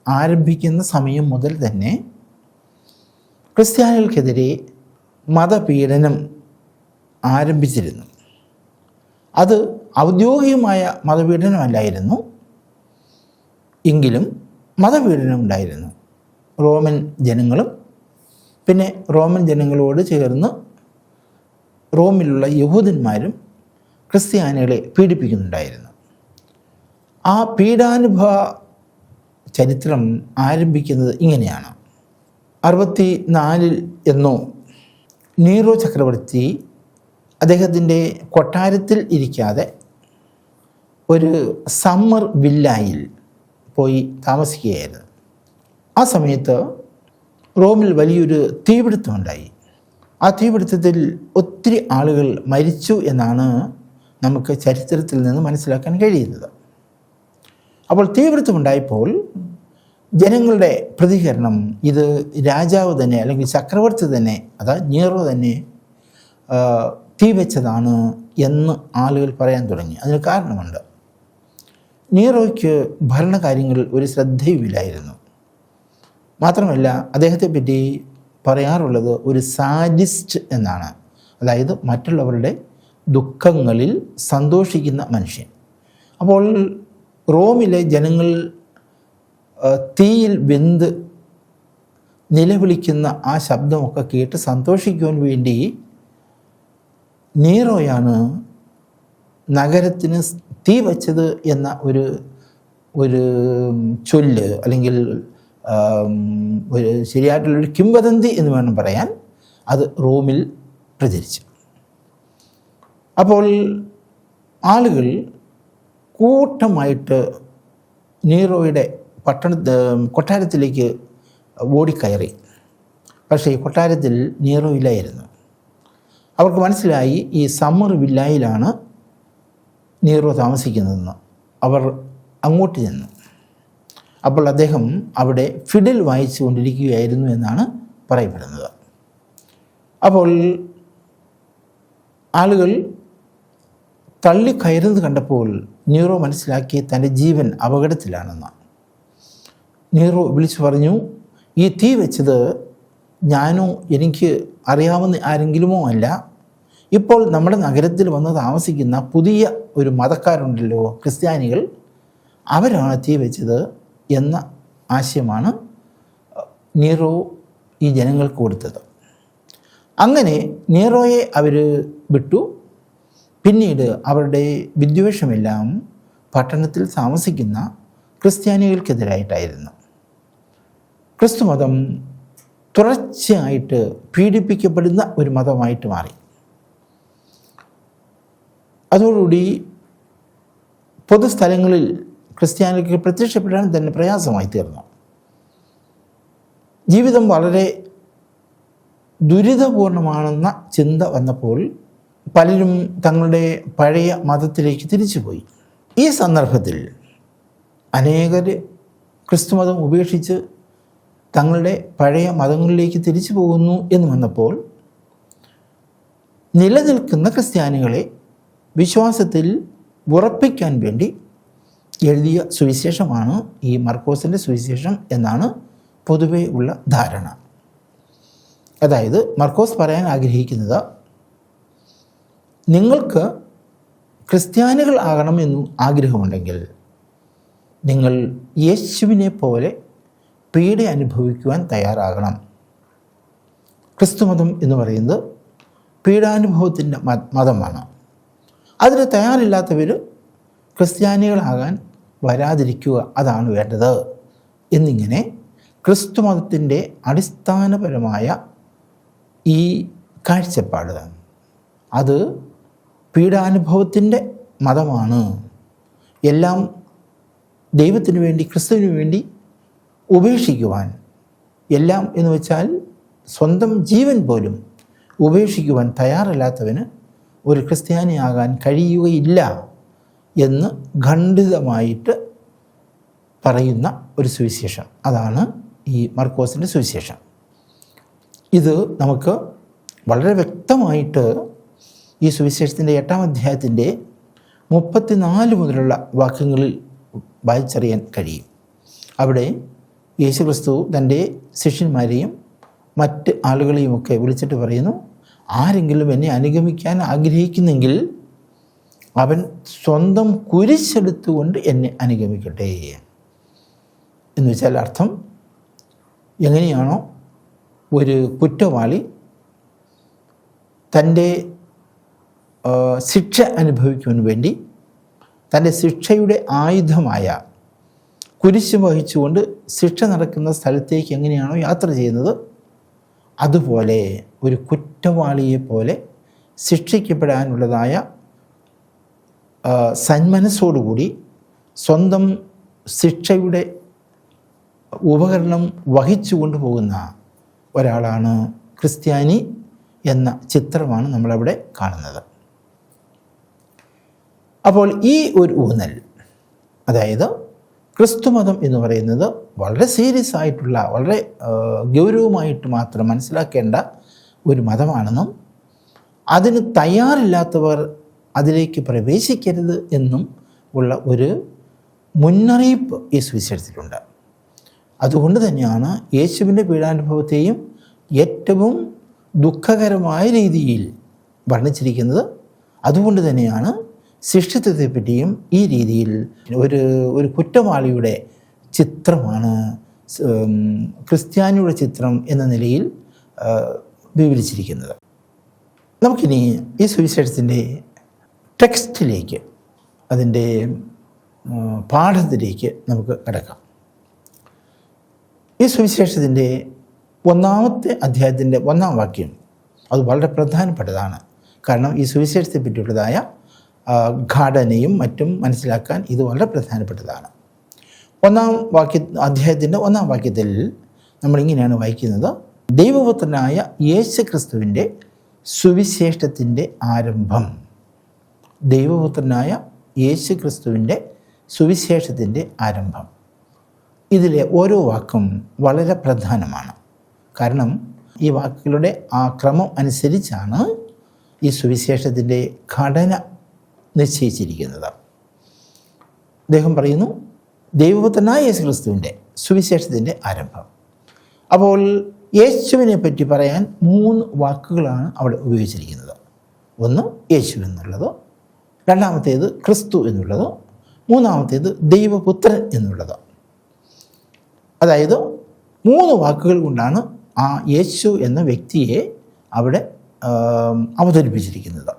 ആരംഭിക്കുന്ന സമയം മുതൽ തന്നെ ക്രിസ്ത്യാനികൾക്കെതിരെ മതപീഡനം ആരംഭിച്ചിരുന്നു. അത് ഔദ്യോഗികമായ മതപീഡനമല്ലായിരുന്നു, എങ്കിലും മതപീഡനം ഉണ്ടായിരുന്നു. റോമൻ ജനങ്ങളും പിന്നെ റോമൻ ജനങ്ങളോട് ചേർന്ന് റോമിലുള്ള യഹൂദന്മാരും ക്രിസ്ത്യാനികളെ പീഡിപ്പിക്കുന്നുണ്ടായിരുന്നു. ആ പീഡാനുഭവ ചരിത്രം ആരംഭിക്കുന്നത് ഇങ്ങനെയാണ്. 64 എന്നോ നീറോ ചക്രവർത്തി അദ്ദേഹത്തിൻ്റെ കൊട്ടാരത്തിൽ ഇരിക്കാതെ ഒരു സമ്മർ വില്ലായിൽ പോയി താമസിക്കുകയായിരുന്നു. ആ സമയത്ത് റോമിൽ വലിയൊരു തീപിടുത്തമുണ്ടായി. ആ തീപിടുത്തത്തിൽ ഒത്തിരി ആളുകൾ മരിച്ചു എന്നാണ് നമുക്ക് ചരിത്രത്തിൽ നിന്ന് മനസ്സിലാക്കാൻ കഴിയുന്നത്. അപ്പോൾ തീപിടുത്തമുണ്ടായപ്പോൾ ജനങ്ങളുടെ പ്രതികരണം ഇത് രാജാവ് തന്നെ അല്ലെങ്കിൽ ചക്രവർത്തി തന്നെ, അതായത് നീറോ തന്നെ തീ വെച്ചതാണ് എന്ന് ആളുകൾ പറയാൻ തുടങ്ങി. അതിന് കാരണമുണ്ട്. നീറോയ്ക്ക് ഭരണകാര്യങ്ങളിൽ ഒരു ശ്രദ്ധയുമില്ലായിരുന്നു. മാത്രമല്ല അദ്ദേഹത്തെപ്പറ്റി പറയാറുള്ളത് ഒരു സാഡിസ്റ്റ് എന്നാണ്. അതായത് മറ്റുള്ളവരുടെ ദുഃഖങ്ങളിൽ സന്തോഷിക്കുന്ന മനുഷ്യൻ. അപ്പോൾ റോമിലെ ജനങ്ങൾ തീയിൽ വെന്ത് നിലവിളിക്കുന്ന ആ ശബ്ദമൊക്കെ കേട്ട് സന്തോഷിക്കുവാൻ വേണ്ടി നീറോയാണ് നഗരത്തിന് തീ വച്ചത് എന്ന ഒരു ചൊല്ല് അല്ലെങ്കിൽ ഒരു ശരിയായിട്ടുള്ളൊരു കിംവദന്തി എന്ന് വേണം പറയാൻ, അത് റോമിൽ പ്രചരിച്ചു. അപ്പോൾ ആളുകൾ കൂട്ടമായിട്ട് നീറോയുടെ കൊട്ടാരത്തിലേക്ക് ഓടിക്കയറി. പക്ഷേ കൊട്ടാരത്തിൽ നീറോ ഇല്ലായിരുന്നു. അവർക്ക് മനസ്സിലായി ഈ സമ്മർ വില്ലായിലാണ് നീറോ താമസിക്കുന്നതെന്ന്. അവർ അങ്ങോട്ട് ചെന്നു. അപ്പോൾ അദ്ദേഹം അവിടെ ഫിഡിൽ വായിച്ചു കൊണ്ടിരിക്കുകയായിരുന്നു എന്നാണ് പറയപ്പെടുന്നത്. അപ്പോൾ ആളുകൾ തള്ളിക്കയറുന്നത് കണ്ടപ്പോൾ നീറോ മനസ്സിലാക്കി തൻ്റെ ജീവൻ അപകടത്തിലാണെന്ന്. നീറോ വിളിച്ചു പറഞ്ഞു, ഈ തീ വെച്ചത് ഞാനോ എനിക്ക് അറിയാവുന്ന ആരെങ്കിലുമോ അല്ല, ഇപ്പോൾ നമ്മുടെ നഗരത്തിൽ വന്ന് താമസിക്കുന്ന പുതിയ ഒരു മതക്കാരുണ്ടല്ലോ, ക്രിസ്ത്യാനികൾ, അവരാണ് തീ വെച്ചത് എന്ന ആശയമാണ് നീറോ ഈ ജനങ്ങൾക്ക് കൊടുത്തത്. അങ്ങനെ നീറോയെ അവർ വിട്ടു. പിന്നീട് അവരുടെ വിദ്വേഷമെല്ലാം പട്ടണത്തിൽ താമസിക്കുന്ന ക്രിസ്ത്യാനികൾക്കെതിരായിട്ടായിരുന്നു. ക്രിസ്തുമതം തുടർച്ചയായിട്ട് പീഡിപ്പിക്കപ്പെടുന്ന ഒരു മതമായിട്ട് മാറി. അതോടുകൂടി പൊതുസ്ഥലങ്ങളിൽ ക്രിസ്ത്യാനികൾക്ക് പ്രത്യക്ഷപ്പെടാൻ തന്നെ പ്രയാസമായി തീർന്നു. ജീവിതം വളരെ ദുരിതപൂർണമാണെന്ന ചിന്ത വന്നപ്പോൾ പലരും തങ്ങളുടെ പഴയ മതത്തിലേക്ക് തിരിച്ചുപോയി. ഈ സന്ദർഭത്തിൽ അനേകർ ക്രിസ്തുമതം ഉപേക്ഷിച്ച് തങ്ങളുടെ പഴയ മതങ്ങളിലേക്ക് തിരിച്ചു പോകുന്നു എന്ന് വന്നപ്പോൾ നിലനിൽക്കുന്ന ക്രിസ്ത്യാനികളെ വിശ്വാസത്തിൽ ഉറപ്പിക്കാൻ വേണ്ടി എഴുതിയ സുവിശേഷമാണ് ഈ മർക്കോസിൻ്റെ സുവിശേഷം എന്നാണ് പൊതുവേ ഉള്ള ധാരണ. അതായത് മർക്കോസ് പറയാൻ ആഗ്രഹിക്കുന്നത്, നിങ്ങൾക്ക് ക്രിസ്ത്യാനികൾ ആകണമെന്ന് ആഗ്രഹമുണ്ടെങ്കിൽ നിങ്ങൾ യേശുവിനെ പോലെ പീഡ അനുഭവിക്കുവാൻ തയ്യാറാകണം. ക്രിസ്തുമതം എന്ന് പറയുന്നത് പീഡാനുഭവത്തിൻ്റെ മതമാണ്. അതിന് തയ്യാറില്ലാത്തവർ ക്രിസ്ത്യാനികളാകാൻ വരാതിരിക്കുക, അതാണ് വേണ്ടത് എന്നിങ്ങനെ ക്രിസ്തുമതത്തിൻ്റെ അടിസ്ഥാനപരമായ ഈ കാഴ്ചപ്പാട് അത് പീഡാനുഭവത്തിൻ്റെ മതമാണ്. എല്ലാം ദൈവത്തിന് വേണ്ടി, ക്രിസ്തുവിന് വേണ്ടി ഉപേക്ഷിക്കുവാൻ, എല്ലാം എന്ന് വെച്ചാൽ സ്വന്തം ജീവൻ പോലും ഉപേക്ഷിക്കുവാൻ തയ്യാറല്ലാത്തവന് ഒരു ക്രിസ്ത്യാനിയാകാൻ കഴിയുകയില്ല എന്ന് ഖണ്ഡിതമായിട്ട് പറയുന്ന ഒരു സുവിശേഷം, അതാണ് ഈ മർക്കോസിൻ്റെ സുവിശേഷം. ഇത് നമുക്ക് വളരെ വ്യക്തമായിട്ട് ഈ സുവിശേഷത്തിൻ്റെ 8-ാം അധ്യായത്തിൻ്റെ 34 മുതലുള്ള വാക്യങ്ങളിൽ വായിച്ചറിയാൻ കഴിയും. അവിടെ യേശുക്രിസ്തു തൻ്റെ ശിഷ്യന്മാരെയും മറ്റ് ആളുകളെയുമൊക്കെ വിളിച്ചിട്ട് പറയുന്നു, ആരെങ്കിലും എന്നെ അനുഗമിക്കാൻ ആഗ്രഹിക്കുന്നെങ്കിൽ അവൻ സ്വന്തം കുരിശെടുത്തുകൊണ്ട് എന്നെ അനുഗമിക്കട്ടെ എന്ന് വെച്ചാൽ അർത്ഥം, എങ്ങനെയാണോ ഒരു കുറ്റവാളി തൻ്റെ ശിക്ഷ അനുഭവിക്കുവാൻ വേണ്ടി തൻ്റെ ശിക്ഷയുടെ ആയുധമായ കുരിശ് വഹിച്ചുകൊണ്ട് ശിക്ഷ നടക്കുന്ന സ്ഥലത്തേക്ക് എങ്ങനെയാണോ യാത്ര ചെയ്യുന്നത്, അതുപോലെ ഒരു കുറ്റവാളിയെ പോലെ ശിക്ഷിക്കപ്പെടാനുള്ളതായ സന്മനസ്സോടുകൂടി സ്വന്തം ശിക്ഷയുടെ ഉപകരണം വഹിച്ചു കൊണ്ടുപോകുന്ന ഒരാളാണ് ക്രിസ്ത്യാനി എന്ന ചിത്രമാണ് നമ്മളവിടെ കാണുന്നത്. അപ്പോൾ ഈ ഒരു ഊന്നൽ, അതായത് ക്രിസ്തുമതം എന്ന് പറയുന്നത് വളരെ സീരിയസ് ആയിട്ടുള്ള, വളരെ ഗൗരവമായിട്ട് മാത്രം മനസ്സിലാക്കേണ്ട ഒരു മതമാണെന്നും അതിന് തയ്യാറില്ലാത്തവർ അതിലേക്ക് പ്രവേശിക്കരുത് എന്നും ഉള്ള ഒരു മുന്നറിയിപ്പ് ഈ സുവിശേഷത്തിലുണ്ട്. അതുകൊണ്ട് തന്നെയാണ് യേശുവിൻ്റെ പീഡാനുഭവത്തെയും ഏറ്റവും ദുഃഖകരമായ രീതിയിൽ വർണ്ണിച്ചിരിക്കുന്നത്. അതുകൊണ്ട് തന്നെയാണ് ശിഷ്യത്വത്തെപ്പറ്റിയും ഈ രീതിയിൽ ഒരു കുറ്റവാളിയുടെ ചിത്രമാണ് ക്രിസ്ത്യാനിയുടെ ചിത്രം എന്ന നിലയിൽ വിവരിച്ചിരിക്കുന്നത്. നമുക്കിനി ഈ സുവിശേഷത്തിൻ്റെ ടെക്സ്റ്റിലേക്ക്, അതിൻ്റെ പാഠത്തിലേക്ക് നമുക്ക് കിടക്കാം. ഈ സുവിശേഷത്തിൻ്റെ 1-ാമത്തെ അധ്യായത്തിൻ്റെ 1-ാം വാക്യം അത് വളരെ പ്രധാനപ്പെട്ടതാണ്. കാരണം ഈ സുവിശേഷത്തെ പറ്റിയുള്ളതായ ഘടനയും മറ്റും മനസ്സിലാക്കാൻ ഇത് വളരെ പ്രധാനപ്പെട്ടതാണ്. 1-ാം അധ്യായത്തിൻ്റെ 1-ാം വാക്യത്തിൽ നമ്മളിങ്ങനെയാണ് വായിക്കുന്നത്, ദൈവപുത്രനായ യേശുക്രിസ്തുവിൻ്റെ സുവിശേഷത്തിൻ്റെ ആരംഭം. ദൈവപുത്രനായ യേശുക്രിസ്തുവിൻ്റെ സുവിശേഷത്തിൻ്റെ ആരംഭം. ഇതിലെ ഓരോ വാക്കും വളരെ പ്രധാനമാണ്. കാരണം ഈ വാക്കുകളുടെ ആ ക്രമം അനുസരിച്ചാണ് ഈ സുവിശേഷത്തിൻ്റെ ഘടന നിശ്ചയിച്ചിരിക്കുന്നത്. അദ്ദേഹം പറയുന്നു, ദൈവപുത്രനായ യേശുക്രിസ്തുവിൻ്റെ സുവിശേഷത്തിൻ്റെ ആരംഭം. അപ്പോൾ യേശുവിനെ പറ്റി പറയാൻ 3 വാക്കുകളാണ് അവിടെ ഉപയോഗിച്ചിരിക്കുന്നത്. ഒന്ന് യേശു എന്നുള്ളത്, രണ്ടാമത്തേത് ക്രിസ്തു എന്നുള്ളത്, മൂന്നാമത്തേത് ദൈവപുത്രൻ എന്നുള്ളത്. അതായത് 3 വാക്കുകൾ കൊണ്ടാണ് ആ യേശു എന്ന വ്യക്തിയെ അവിടെ അവതരിപ്പിച്ചിരിക്കുന്നത്.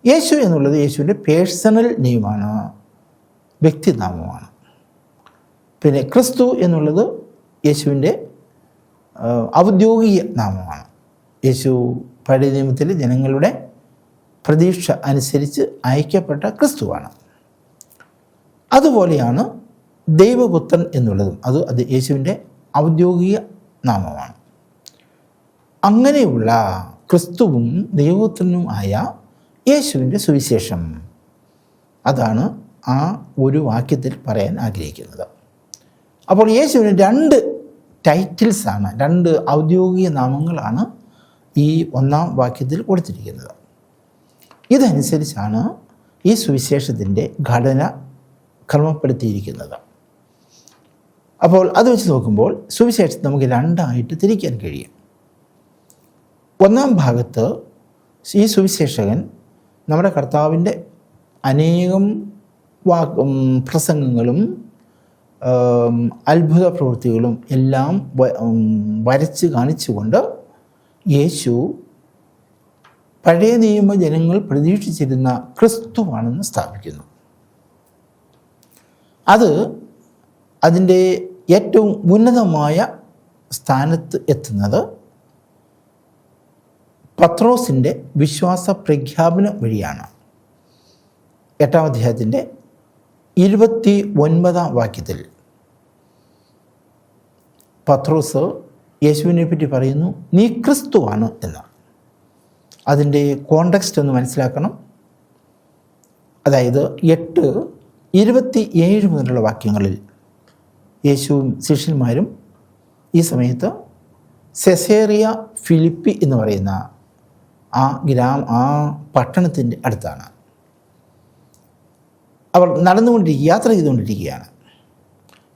യേശു എന്നുള്ളത് യേശുവിൻ്റെ പേഴ്സണൽ നെയിമാണ്, വ്യക്തിനാമമാണ്. പിന്നെ ക്രിസ്തു എന്നുള്ളത് യേശുവിൻ്റെ ഔദ്യോഗിക നാമമാണ്. യേശു പഴയ നിയമത്തിലെ ജനങ്ങളുടെ പ്രതീക്ഷ അനുസരിച്ച് അയക്കപ്പെട്ട ക്രിസ്തുവാണ്. അതുപോലെയാണ് ദൈവപുത്രൻ എന്നുള്ളതും, അത് യേശുവിൻ്റെ ഔദ്യോഗിക നാമമാണ്. അങ്ങനെയുള്ള ക്രിസ്തുവും ദൈവപുത്രനും ആയ യേശുവിൻ്റെ സുവിശേഷം, അതാണ് ആ ഒരു വാക്യത്തിൽ പറയാൻ ആഗ്രഹിക്കുന്നത്. അപ്പോൾ യേശുവിന് 2 ടൈറ്റിൽസാണ്, 2 ഔദ്യോഗിക നാമങ്ങളാണ് ഈ 1-ാം വാക്യത്തിൽ കൊടുത്തിരിക്കുന്നത്. ഇതനുസരിച്ചാണ് ഈ സുവിശേഷത്തിൻ്റെ ഘടന ക്രമപ്പെടുത്തിയിരിക്കുന്നത്. അപ്പോൾ അത് വെച്ച് നോക്കുമ്പോൾ സുവിശേഷത്തെ നമുക്ക് 2ആയിട്ട് തിരിക്കാൻ കഴിയും. 1-ാം ഭാഗത്ത് ഈ സുവിശേഷകൻ നമ്മുടെ കർത്താവിൻ്റെ അനേകം പ്രസംഗങ്ങളും അത്ഭുത പ്രവൃത്തികളും എല്ലാം വരച്ച് കാണിച്ചുകൊണ്ട് യേശു പഴയ നിയമ ജനങ്ങൾ പ്രതീക്ഷിച്ചിരുന്ന ക്രിസ്തുവാണെന്ന് സ്ഥാപിക്കുന്നു. അത് അതിൻ്റെ ഏറ്റവും ഉന്നതമായ സ്ഥാനത്ത് എത്തുന്നത് പത്രോസിൻ്റെ വിശ്വാസ പ്രഖ്യാപനം വഴിയാണ്. 8-ാം അധ്യായത്തിൻ്റെ 29-ാം വാക്യത്തിൽ പത്രോസ് യേശുവിനെ പറ്റി പറയുന്നു, നീ ക്രിസ്തുവാണ് എന്ന്. അതിൻ്റെ കോണ്ടെക്സ്റ്റ് ഒന്ന് മനസ്സിലാക്കണം. അതായത് 8:27 മുതലുള്ള വാക്യങ്ങളിൽ യേശുവും ശിഷ്യന്മാരും ഈ സമയത്ത് സെസേറിയ ഫിലിപ്പി എന്ന് പറയുന്ന ആ പട്ടണത്തിൻ്റെ അടുത്താണ്. അവർ യാത്ര ചെയ്തുകൊണ്ടിരിക്കുകയാണ്.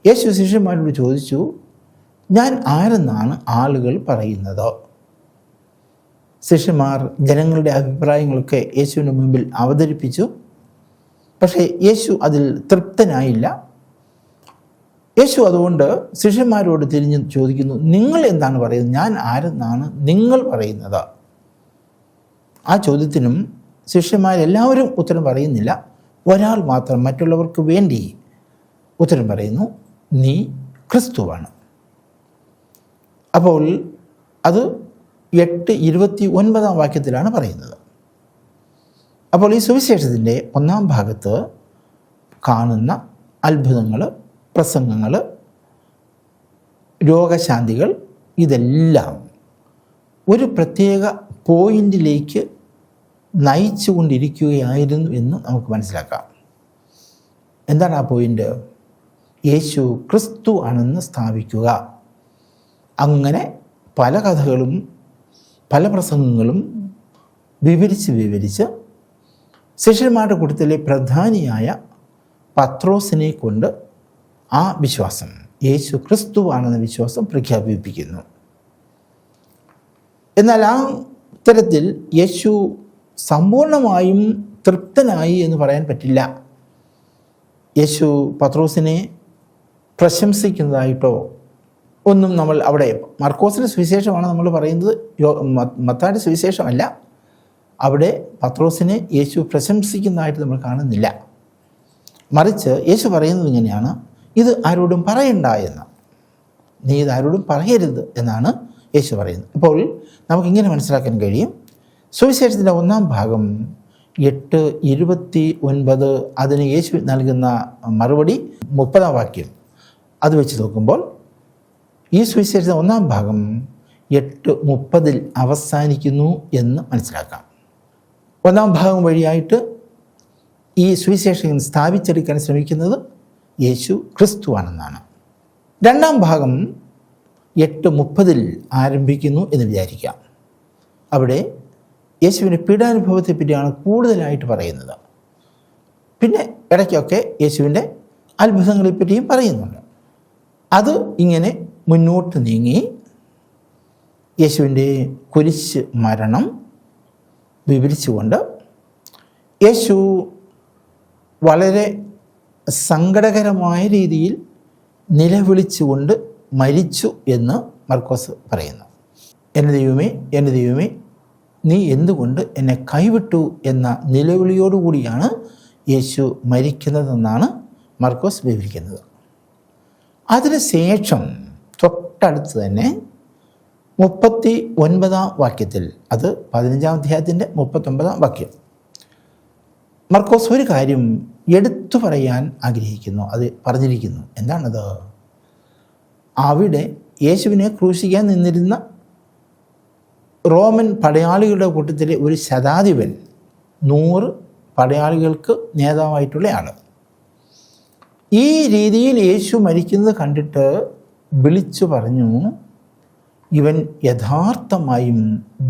യേശു ശിഷ്യന്മാരോട് ചോദിച്ചു, ഞാൻ ആരെന്നാണ് ആളുകൾ പറയുന്നത്? ശിഷ്യന്മാർ ജനങ്ങളുടെ അഭിപ്രായങ്ങളൊക്കെ യേശുവിൻ്റെ മുമ്പിൽ അവതരിപ്പിച്ചു. പക്ഷേ യേശു അതിൽ തൃപ്തനായില്ല. യേശു അതുകൊണ്ട് ശിഷ്യന്മാരോട് തിരിഞ്ഞ് ചോദിക്കുന്നു, നിങ്ങൾ എന്താണ് പറയുന്നത്? ഞാൻ ആരെന്നാണ് നിങ്ങൾ പറയുന്നത്? ആ ചോദ്യത്തിനും ശിഷ്യന്മാരെല്ലാവരും ഉത്തരം പറയുന്നില്ല. ഒരാൾ മാത്രം മറ്റുള്ളവർക്ക് വേണ്ടി ഉത്തരം പറയുന്നു, നീ ക്രിസ്തുവാണ്. അപ്പോൾ അത് 8:29 വാക്യത്തിലാണ് പറയുന്നത്. അപ്പോൾ ഈ സുവിശേഷത്തിൻ്റെ 1-ാം ഭാഗത്ത് കാണുന്ന അത്ഭുതങ്ങൾ, പ്രസംഗങ്ങൾ, രോഗശാന്തികൾ, ഇതെല്ലാം ഒരു പ്രത്യേക പോയിന്റിലേക്ക് നയിച്ചു കൊണ്ടിരിക്കുകയായിരുന്നു എന്ന് നമുക്ക് മനസ്സിലാക്കാം. എന്താണ് ആ പോയിന്റ്? യേശു ക്രിസ്തു ആണെന്ന് സ്ഥാപിക്കുക. അങ്ങനെ പല കഥകളും പല പ്രസംഗങ്ങളും വിവരിച്ച് ശിഷ്യന്മാരുടെ കൂട്ടത്തിലെ പ്രധാനിയായ പത്രോസിനെ കൊണ്ട് ആ വിശ്വാസം, യേശു ക്രിസ്തു ആണെന്ന വിശ്വാസം പ്രഖ്യാപിപ്പിക്കുന്നു. എന്നാൽ ആ തരത്തിൽ യേശു സമ്പൂർണമായും തൃപ്തനായി എന്ന് പറയാൻ പറ്റില്ല. യേശു പത്രോസിനെ പ്രശംസിക്കുന്നതായിട്ടോ ഒന്നും നമ്മൾ അവിടെ, മർക്കോസിൻ്റെ സുവിശേഷമാണ് നമ്മൾ പറയുന്നത്, മത്തായിയുടെ സുവിശേഷമല്ല. അവിടെ പത്രോസിനെ യേശു പ്രശംസിക്കുന്നതായിട്ട് നമ്മൾ കാണുന്നില്ല. മറിച്ച് യേശു പറയുന്നത് ഇങ്ങനെയാണ്, ഇത് ആരോടും പറയണ്ട എന്ന്, നീ ഇത് ആരോടും പറയരുത് എന്നാണ് യേശു പറയുന്നത്. അപ്പോൾ നമുക്കിങ്ങനെ മനസ്സിലാക്കാൻ കഴിയും, സുവിശേഷത്തിൻ്റെ 1-ാം ഭാഗം 8:29 അതിന് യേശു നൽകുന്ന മറുപടി 30-ാം വാക്യം, അത് വെച്ച് നോക്കുമ്പോൾ ഈ സുവിശേഷത്തിൻ്റെ 1-ാം ഭാഗം 8:30 അവസാനിക്കുന്നു എന്ന് മനസ്സിലാക്കാം. 1-ാം ഭാഗം വഴിയായിട്ട് ഈ സുവിശേഷം സ്ഥാപിച്ചെടുക്കാൻ ശ്രമിക്കുന്നത് യേശു ക്രിസ്തുവാണെന്നാണ്. 2-ാം ഭാഗം 8:30 ആരംഭിക്കുന്നു എന്ന് വിചാരിക്കാം. അവിടെ യേശുവിൻ്റെ പീഡാനുഭവത്തെ പറ്റിയാണ് കൂടുതലായിട്ട് പറയുന്നത്. പിന്നെ ഇടയ്ക്കൊക്കെ യേശുവിൻ്റെ അത്ഭുതങ്ങളെപ്പറ്റിയും പറയുന്നുണ്ട്. അത് ഇങ്ങനെ മുന്നോട്ട് നീങ്ങി യേശുവിൻ്റെ കുരിശ് മരണം, വിവരിച്ചുകൊണ്ട് യേശു വളരെ സങ്കടകരമായ രീതിയിൽ നിലവിളിച്ചുകൊണ്ട് മരിച്ചു എന്ന് മർക്കോസ് പറയുന്നു. എൻ്റെ ദൈവമേ, എൻ്റെ ദൈവമേ, നീ എന്തുകൊണ്ട് എന്നെ കൈവിട്ടു എന്ന നിലവിളിയോടുകൂടിയാണ് യേശു മരിക്കുന്നതെന്നാണ് മർക്കോസ് വിവരിക്കുന്നത്. അതിനുശേഷം തൊട്ടടുത്ത് തന്നെ 39 വാക്യത്തിൽ, അത് 15-ാം അധ്യായത്തിൻ്റെ 39 വാക്യം, മർക്കോസ് ഒരു കാര്യം എടുത്തു പറയാൻ ആഗ്രഹിക്കുന്നു. അത് പറഞ്ഞിരിക്കുന്നു. എന്താണത്? അവിടെ യേശുവിനെ ക്രൂശിക്കാൻ നിന്നിരുന്ന റോമൻ പടയാളികളുടെ കൂട്ടത്തിലെ ഒരു ശതാധിപൻ, 100 പടയാളികൾക്ക് നേതാവായിട്ടുള്ള ആൾ, ഈ രീതിയിൽ യേശു മരിക്കുന്നത് കണ്ടിട്ട് വിളിച്ചു പറഞ്ഞു, ഇവൻ യഥാർത്ഥമായും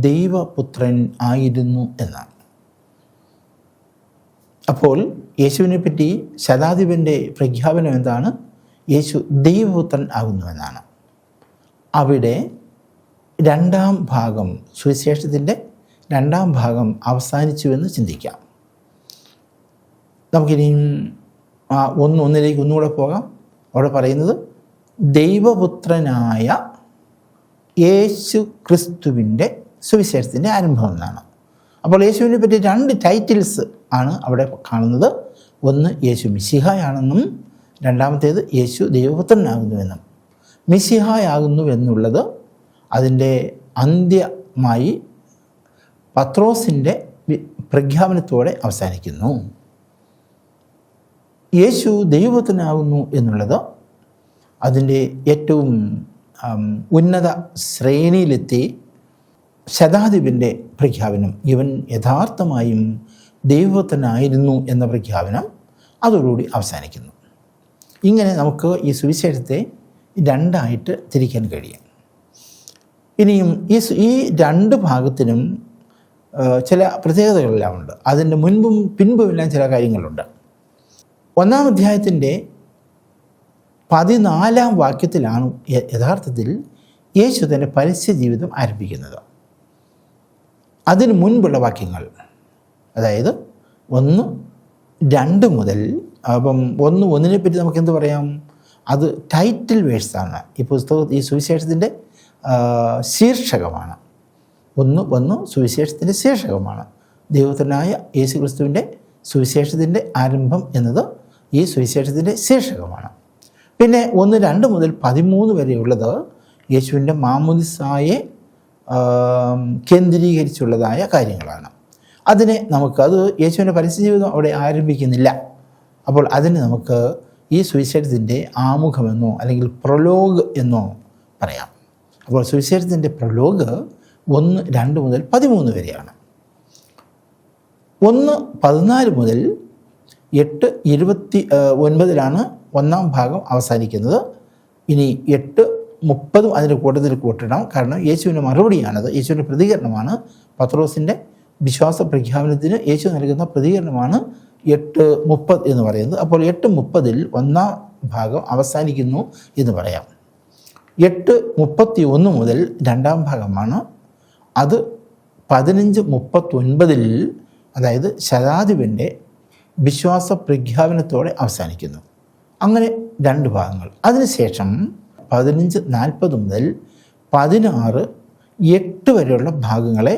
ദൈവപുത്രൻ ആയിരുന്നു എന്നാണ്. അപ്പോൾ യേശുവിനെ പറ്റി ശതാധിപൻ്റെ പ്രഖ്യാപനം എന്താണ്? യേശു ദൈവപുത്രൻ ആകുന്നുവെന്നാണ്. അവിടെ 2-ാം ഭാഗം, സുവിശേഷത്തിൻ്റെ 2-ാം ഭാഗം അവസാനിച്ചുവെന്ന് ചിന്തിക്കാം. നമുക്കിനിയും ഒന്നിലേക്ക് ഒന്നുകൂടെ പോകാം. അവിടെ പറയുന്നത് ദൈവപുത്രനായ യേശു ക്രിസ്തുവിൻ്റെ സുവിശേഷത്തിൻ്റെ ആരംഭം എന്നാണ്. അപ്പോൾ യേശുവിനെ പറ്റി 2 ടൈറ്റിൽസ് ആണ് അവിടെ കാണുന്നത്. ഒന്ന് യേശു മിശിഹായാണെന്നും, രണ്ടാമത്തേത് യേശു ദൈവപുത്രനാകുന്നുവെന്നും. മിശിഹായാകുന്നുവെന്നുള്ളത് അതിൻ്റെ അന്ത്യമായി പത്രോസിൻ്റെ പ്രഖ്യാപനത്തോടെ അവസാനിക്കുന്നു. യേശു ദൈവപുത്രനാകുന്നു എന്നുള്ളത് അതിൻ്റെ ഏറ്റവും ഉന്നത ശ്രേണിയിലെത്തി ശതാധിപൻ്റെ പ്രഖ്യാപനം, ഇവൻ യഥാർത്ഥമായും ദൈവപുത്രനായിരുന്നു എന്ന പ്രഖ്യാപനം അതോടുകൂടി അവസാനിക്കുന്നു. ഇങ്ങനെ നമുക്ക് ഈ സുവിശേഷത്തെ 2ആയിട്ട് തിരിക്കാൻ കഴിയും. ഇനിയും ഈ 2 ഭാഗത്തിനും ചില പ്രത്യേകതകളെല്ലാം ഉണ്ട്. അതിൻ്റെ മുൻപും പിൻപുമെല്ലാം ചില കാര്യങ്ങളുണ്ട്. 1-ാം അധ്യായത്തിൻ്റെ 14-ാം വാക്യത്തിലാണ് യഥാർത്ഥത്തിൽ യേശു തൻ്റെ പരസ്യ ജീവിതം ആരംഭിക്കുന്നത്. അതിന് മുൻപുള്ള വാക്യങ്ങൾ, അതായത് 1-2 മുതൽ, അപ്പം 1:1 പറ്റി നമുക്ക് എന്ത് പറയാം? അത് ടൈറ്റിൽ വേഴ്സാണ്. ഈ സുവിശേഷത്തിൻ്റെ ശീർഷകമാണ്. 1:1 സുവിശേഷത്തിൻ്റെ ശീർഷകമാണ്. ദൈവപുത്രനായ യേശു ക്രിസ്തുവിൻ്റെ സുവിശേഷത്തിൻ്റെ ആരംഭം എന്നത് ഈ സുവിശേഷത്തിൻ്റെ ശീർഷകമാണ്. പിന്നെ 1:2 മുതൽ 13 വരെയുള്ളത് യേശുവിൻ്റെ മാമോദിസായെ കേന്ദ്രീകരിച്ചുള്ളതായ കാര്യങ്ങളാണ്. അത് യേശുവിൻ്റെ പരസ്യജീവിതം അവിടെ ആരംഭിക്കുന്നില്ല. അപ്പോൾ അതിന് നമുക്ക് ഈ സുവിശേഷത്തിൻ്റെ ആമുഖമെന്നോ അല്ലെങ്കിൽ പ്രൊലോഗ് എന്നോ പറയാം. അപ്പോൾ സുവിശേഷത്തിൻ്റെ പ്രൊലോഗ് 1:2 മുതൽ 13 വരെയാണ്. 1:14 മുതൽ 8:29 1-ാം ഭാഗം അവസാനിക്കുന്നത്. ഇനി 8:30 അതിൻ്റെ കൂട്ടത്തിൽ കൂട്ടണം. കാരണം യേശുവിൻ്റെ മറുപടിയാണത്, യേശുവിൻ്റെ പ്രതികരണമാണ്. പത്രോസിൻ്റെ വിശ്വാസ പ്രഖ്യാപനത്തിന് യേശു നൽകുന്ന പ്രതികരണമാണ് 8:30 എന്ന് പറയുന്നത്. അപ്പോൾ 8:30 1-ാം ഭാഗം അവസാനിക്കുന്നു എന്ന് പറയാം. 8:31 മുതൽ 2-ാം ഭാഗമാണ്. അത് 15:39 അതായത് ശതാധിപൻ്റെ വിശ്വാസ പ്രഖ്യാപനത്തോടെ അവസാനിക്കുന്നു. അങ്ങനെ 2 ഭാഗങ്ങൾ. അതിനുശേഷം 15:40 മുതൽ 16:8 വരെയുള്ള ഭാഗങ്ങളെ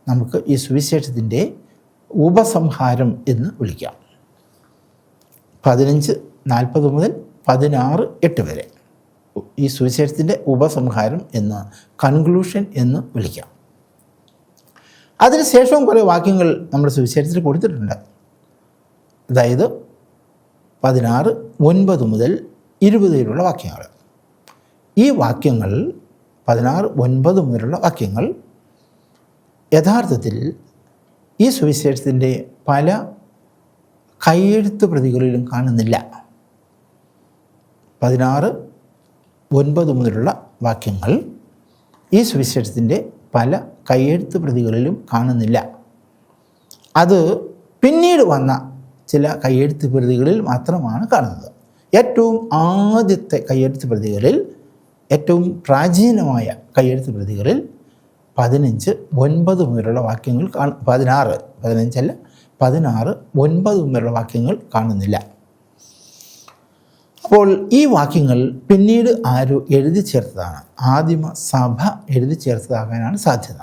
നമുക്ക് ഈ സുവിശേഷത്തിൻ്റെ ഉപസംഹാരം എന്ന് വിളിക്കാം. 15:40 മുതൽ 16:8 വരെ ഈ സുവിശേഷത്തിൻ്റെ ഉപസംഹാരം എന്ന്, കൺക്ലൂഷൻ എന്ന് വിളിക്കാം. അതിനുശേഷവും കുറേ വാക്യങ്ങൾ നമ്മുടെ സുവിശേഷത്തിൽ കൊടുത്തിട്ടുണ്ട്. അതായത് 16:9 മുതൽ 20 വരെയുള്ള വാക്യങ്ങൾ. ഈ വാക്യങ്ങൾ 16:9 മുതലുള്ള വാക്യങ്ങൾ യഥാർത്ഥത്തിൽ ഈ സുവിശേഷത്തിൻ്റെ പല കൈയെഴുത്ത് പ്രതികളിലും കാണുന്നില്ല. 16:9 മുതലുള്ള വാക്യങ്ങൾ ഈ സുവിശേഷത്തിൻ്റെ പല കൈയെഴുത്ത് പ്രതികളിലും കാണുന്നില്ല. അത് പിന്നീട് വന്ന ചില കൈയെഴുത്ത് പ്രതികളിൽ മാത്രമാണ് കാണുന്നത്. ഏറ്റവും ആദ്യത്തെ കൈയെഴുത്ത് പ്രതികളിൽ, ഏറ്റവും പ്രാചീനമായ കൈയെഴുത്ത് പ്രതികളിൽ 15, 9 മുതലുള്ള വാക്യങ്ങൾ 16, 15 16, 9 മുതലുള്ള വാക്യങ്ങൾ കാണുന്നില്ല. അപ്പോൾ ഈ വാക്യങ്ങൾ പിന്നീട് ആരോ എഴുതി ചേർത്തതാണ്, ആദിമ സഭ എഴുതി ചേർത്തതാകാനാണ് സാധ്യത.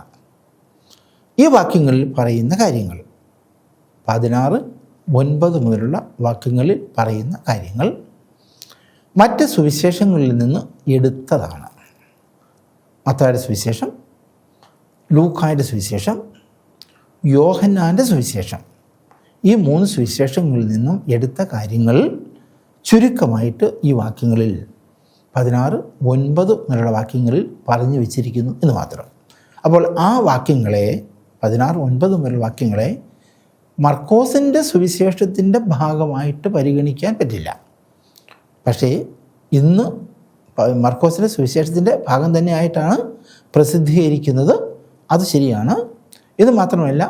ഈ വാക്യങ്ങളിൽ പറയുന്ന കാര്യങ്ങൾ 16, 9 മുതലുള്ള വാക്യങ്ങളിൽ പറയുന്ന കാര്യങ്ങൾ മറ്റ് സുവിശേഷങ്ങളിൽ നിന്ന് എടുത്തതാണ്. മത്തായിയുടെ സുവിശേഷം, ലൂക്കായുടെ സുവിശേഷം, യോഹന്നാൻ്റെ സുവിശേഷം, ഈ 3 സുവിശേഷങ്ങളിൽ നിന്നും എടുത്ത കാര്യങ്ങൾ ചുരുക്കമായിട്ട് ഈ വാക്യങ്ങളിൽ 16, 9 മുതലുള്ള വാക്യങ്ങളിൽ പറഞ്ഞു വെച്ചിരിക്കുന്നു എന്ന് മാത്രം. അപ്പോൾ ആ വാക്യങ്ങളെ 16, 9 മുതലുള്ള വാക്യങ്ങളെ മർക്കോസിൻ്റെ സുവിശേഷത്തിൻ്റെ ഭാഗമായിട്ട് പരിഗണിക്കാൻ പറ്റില്ല. പക്ഷേ ഇന്ന് മർക്കോസിൻ്റെ സുവിശേഷത്തിൻ്റെ ഭാഗം തന്നെയായിട്ടാണ് പ്രസിദ്ധീകരിക്കുന്നത്. അത് ശരിയാണ്. ഇത് മാത്രമല്ല,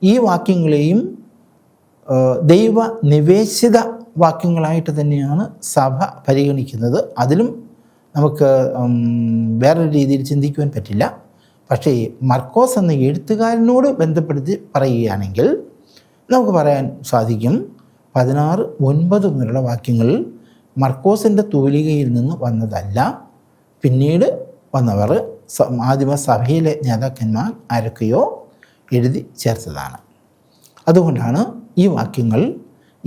ഈ വാക്യങ്ങളെയും ദൈവ നിവേശിത വാക്യങ്ങളായിട്ട് തന്നെയാണ് സഭ പരിഗണിക്കുന്നത്. അതിലും നമുക്ക് വേറൊരു രീതിയിൽ ചിന്തിക്കുവാൻ പറ്റില്ല. പക്ഷേ മർക്കോസ് എന്ന എഴുത്തുകാരനോട് ബന്ധപ്പെടുത്തി പറയുകയാണെങ്കിൽ നമുക്ക് പറയാൻ സാധിക്കും 16, 9 മുതലുള്ള വാക്യങ്ങൾ മർക്കോസിൻ്റെ തൂലികയിൽ നിന്ന് വന്നതല്ല, പിന്നീട് വന്നവർ ആദിമ സഭയിലെ നേതാക്കന്മാർ ആരൊക്കെയോ എഴുതി ചേർത്തതാണ്. അതുകൊണ്ടാണ് ഈ വാക്യങ്ങൾ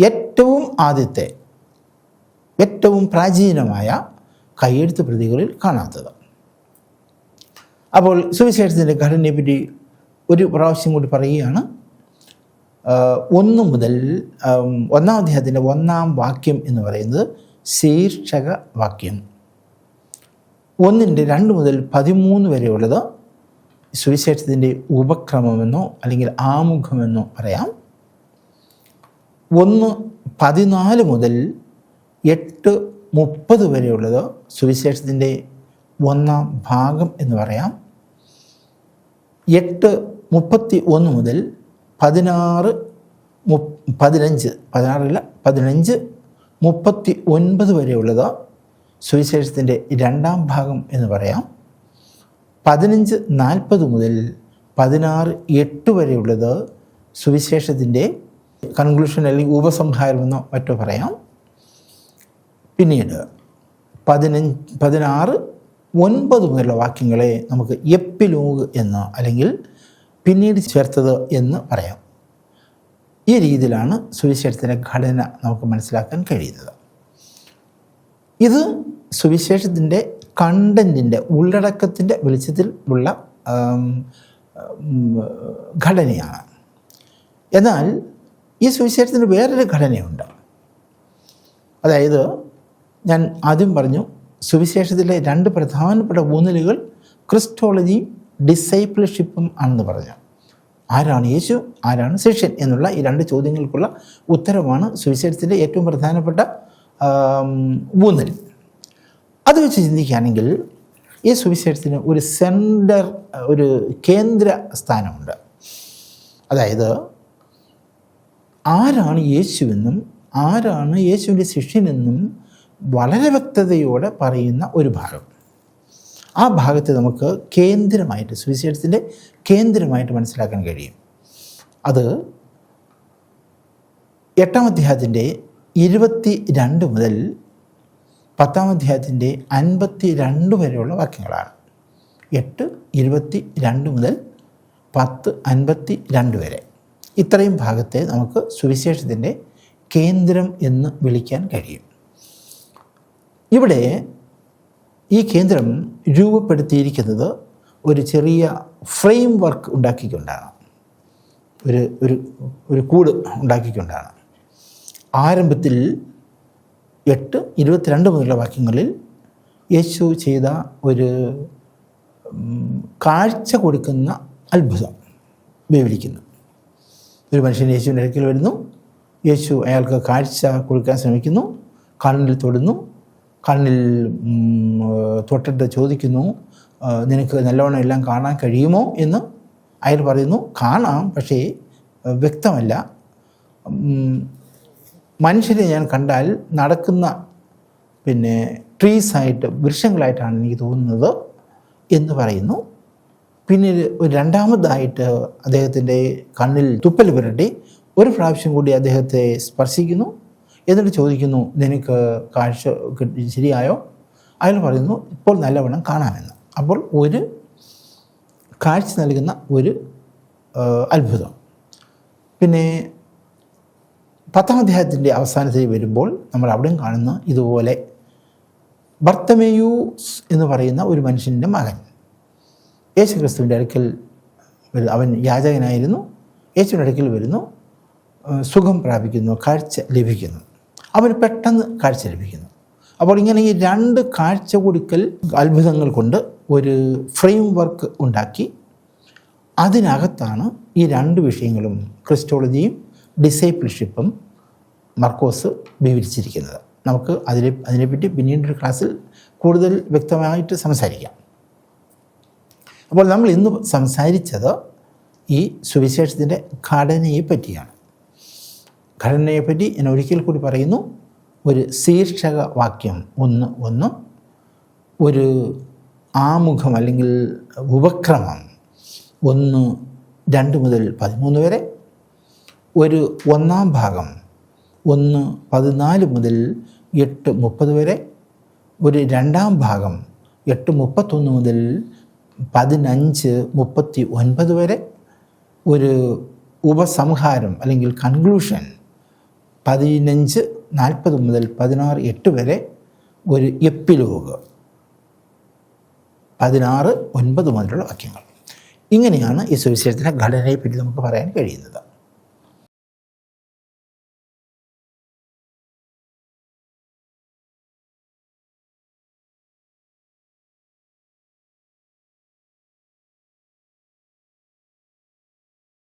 ഏറ്റവും ആദ്യത്തെ, ഏറ്റവും പ്രാചീനമായ കയ്യെഴുത്ത് പ്രതികളിൽ കാണാത്തത്. അപ്പോൾ സുവിശേഷത്തിൻ്റെ ഘടനയെപ്പറ്റി ഒരു പ്രാവശ്യം കൂടി പറയുകയാണ്. 1 മുതൽ 1-ാം അധ്യായത്തിൻ്റെ 1-ാം വാക്യം എന്ന് പറയുന്നത് ശീർഷക വാക്യം. 1-ൻ്റെ 2 മുതൽ 13 വരെയുള്ളത് സുവിശേഷത്തിൻ്റെ ഉപക്രമമെന്നോ അല്ലെങ്കിൽ ആമുഖമെന്നോ പറയാം. 1:14 മുതൽ 8:30 വരെയുള്ളത് സുവിശേഷത്തിൻ്റെ 1-ാം ഭാഗം എന്ന് പറയാം. 8:31 മുതൽ 15:39 വരെയുള്ളത് സുവിശേഷത്തിൻ്റെ 2-ാം ഭാഗം എന്ന് പറയാം. 15:40 മുതൽ 16:8 വരെയുള്ളത് സുവിശേഷത്തിൻ്റെ കൺക്ലൂഷൻ അല്ലെങ്കിൽ ഉപസംഹാരമെന്നോ മറ്റോ പറയാം. പിന്നീട് 16:9 മുതലുള്ള വാക്യങ്ങളെ നമുക്ക് എപ്പിലോഗ് എന്ന് അല്ലെങ്കിൽ പിന്നീട് ചേർത്തത് എന്ന് പറയാം. ഈ രീതിയിലാണ് സുവിശേഷത്തിൻ്റെ ഘടന നമുക്ക് മനസ്സിലാക്കാൻ കഴിയുന്നത്. ഇത് സുവിശേഷത്തിൻ്റെ കണ്ടൻറ്റിൻ്റെ ഉള്ളടക്കത്തിൻ്റെ വെളിച്ചത്തിൽ ഉള്ള ഘടനയാണ്. എന്നാൽ ഈ സുവിശേഷത്തിന് വേറൊരു ഘടനയുണ്ട്. അതായത് ഞാൻ ആദ്യം പറഞ്ഞു, സുവിശേഷത്തിലെ 2 പ്രധാനപ്പെട്ട ഊന്നലുകൾ ക്രിസ്റ്റോളജിയും ഡിസൈപ്പിൾഷിപ്പും ആണെന്ന് പറഞ്ഞു. ആരാണ് യേശു, ആരാണ് ശിഷ്യൻ എന്നുള്ള ഈ 2 ചോദ്യങ്ങൾക്കുള്ള ഉത്തരമാണ് സുവിശേഷത്തിൻ്റെ ഏറ്റവും പ്രധാനപ്പെട്ട ഊന്നൽ. അത് വെച്ച് ചിന്തിക്കുകയാണെങ്കിൽ ഈ സുവിശേഷത്തിന് ഒരു കേന്ദ്ര സ്ഥാനമുണ്ട്. അതായത് ആരാണ് യേശുവെന്നും ആരാണ് യേശുവിൻ്റെ ശിഷ്യനെന്നും വളരെ വ്യക്തതയോടെ പറയുന്ന ഒരു ഭാഗം. ആ ഭാഗത്തെ നമുക്ക് കേന്ദ്രമായിട്ട്, സുവിശേഷത്തിൻ്റെ കേന്ദ്രമായിട്ട് മനസ്സിലാക്കാൻ കഴിയും. അത് 8-ാം അധ്യായത്തിൻ്റെ 22 മുതൽ 10-ാം അധ്യായത്തിൻ്റെ 52 വരെയുള്ള വാക്യങ്ങളാണ്. 8:22 മുതൽ 10:52 വരെ ഇത്രയും ഭാഗത്തെ നമുക്ക് സുവിശേഷത്തിൻ്റെ കേന്ദ്രം എന്ന് വിളിക്കാൻ കഴിയും. ഇവിടെ ഈ കേന്ദ്രം രൂപപ്പെടുത്തിയിരിക്കുന്നത് ഒരു ചെറിയ ഫ്രെയിം വർക്ക് ഉണ്ടാക്കിക്കൊണ്ടാണ്, ഒരു കൂട് ഉണ്ടാക്കിക്കൊണ്ടാണ്. ആരംഭത്തിൽ 8:22 മുതലുള്ള വാക്യങ്ങളിൽ യേശു ചെയ്ത ഒരു കാഴ്ച കൊടുക്കുന്ന അത്ഭുതം വിവരിക്കുന്നു. ഒരു മനുഷ്യൻ യേശുവിൻ്റെ അടുക്കൽ വരുന്നു. യേശു അയാൾക്ക് കാഴ്ച കൊടുക്കാൻ ശ്രമിക്കുന്നു. കണ്ണിൽ തൊടുന്നു. കണ്ണിൽ തൊട്ടിട്ട് ചോദിക്കുന്നു, നിനക്ക് നല്ലവണ്ണം എല്ലാം കാണാൻ കഴിയുമോ എന്ന്. അയാൾ പറയുന്നു, കാണാം, പക്ഷേ വ്യക്തമല്ല. മനുഷ്യരെ ഞാൻ കണ്ടാൽ നടക്കുന്ന ട്രീസായിട്ട്, വൃക്ഷങ്ങളായിട്ടാണ് എനിക്ക് തോന്നുന്നത് എന്ന് പറയുന്നു. പിന്നീട് ഒരു രണ്ടാമതായിട്ട് അദ്ദേഹത്തിൻ്റെ കണ്ണിൽ തുപ്പൽ പുരട്ടി ഒരു പ്രാവശ്യം കൂടി അദ്ദേഹത്തെ സ്പർശിക്കുന്നു. എന്നിട്ട് ചോദിക്കുന്നു, നിനക്ക് കാഴ്ച ശരിയായോ? അയാൾ പറയുന്നു, ഇപ്പോൾ നല്ലവണ്ണം കാണാമെന്ന്. അപ്പോൾ ഒരു കാഴ്ച നൽകുന്ന ഒരു അത്ഭുതം. പിന്നെ 10-ാം അധ്യായത്തിൻ്റെ അവസാനത്തിൽ വരുമ്പോൾ നമ്മൾ അവിടെയും കാണുന്ന ഇതുപോലെ ബർത്തമേയൂസ് എന്ന് പറയുന്ന ഒരു മനുഷ്യൻ്റെ മകൻ യേശു ക്രിസ്തുവിൻ്റെ അടുക്കൽ അവൻ യാചകനായിരുന്നു. യേശുവിൻ്റെ അടുക്കൽ വരുന്നു, സുഖം പ്രാപിക്കുന്നു, കാഴ്ച ലഭിക്കുന്നു. അവന് പെട്ടെന്ന് കാഴ്ച ലഭിക്കുന്നു. അപ്പോൾ ഇങ്ങനെ ഈ 2 കാഴ്ച കൊടുക്കൽ അത്ഭുതങ്ങൾ കൊണ്ട് ഒരു ഫ്രെയിം വർക്ക് ഉണ്ടാക്കി അതിനകത്താണ് ഈ 2 വിഷയങ്ങളും ക്രിസ്റ്റോളജിയും ഡിസൈപ്പിൾഷിപ്പും മർക്കോസ് വിവരിച്ചിരിക്കുന്നത്. നമുക്ക് അതിനെപ്പറ്റി പിന്നീടൊരു ക്ലാസ്സിൽ കൂടുതൽ വ്യക്തമായിട്ട് സംസാരിക്കാം. അപ്പോൾ നമ്മൾ ഇന്ന് സംസാരിച്ചത് ഈ സുവിശേഷത്തിൻ്റെ ഘടനയെ പറ്റിയാണ്. ഘടനയെപ്പറ്റി ഞാൻ ഒരിക്കൽ കൂടി പറയുന്നു. ഒരു ശീർഷക വാക്യം 1:1, ഒരു ആമുഖം അല്ലെങ്കിൽ ഉപക്രമം 1:2 മുതൽ 13 വരെ, ഒരു 1-ാം ഭാഗം 1:14 മുതൽ 8:30 വരെ, ഒരു 2-ാം ഭാഗം 8:31 മുതൽ 15:39 വരെ, ഒരു ഉപസംഹാരം അല്ലെങ്കിൽ കൺക്ലൂഷൻ 15:40 മുതൽ 16:8 വരെ, ഒരു എപ്പിലോഗ് 16:9 മുതലുള്ള വാക്യങ്ങൾ. ഇങ്ങനെയാണ് ഈ സുവിശേഷത്തിൻ്റെ ഘടനയെപ്പറ്റി നമുക്ക് പറയാൻ കഴിയുന്നത്.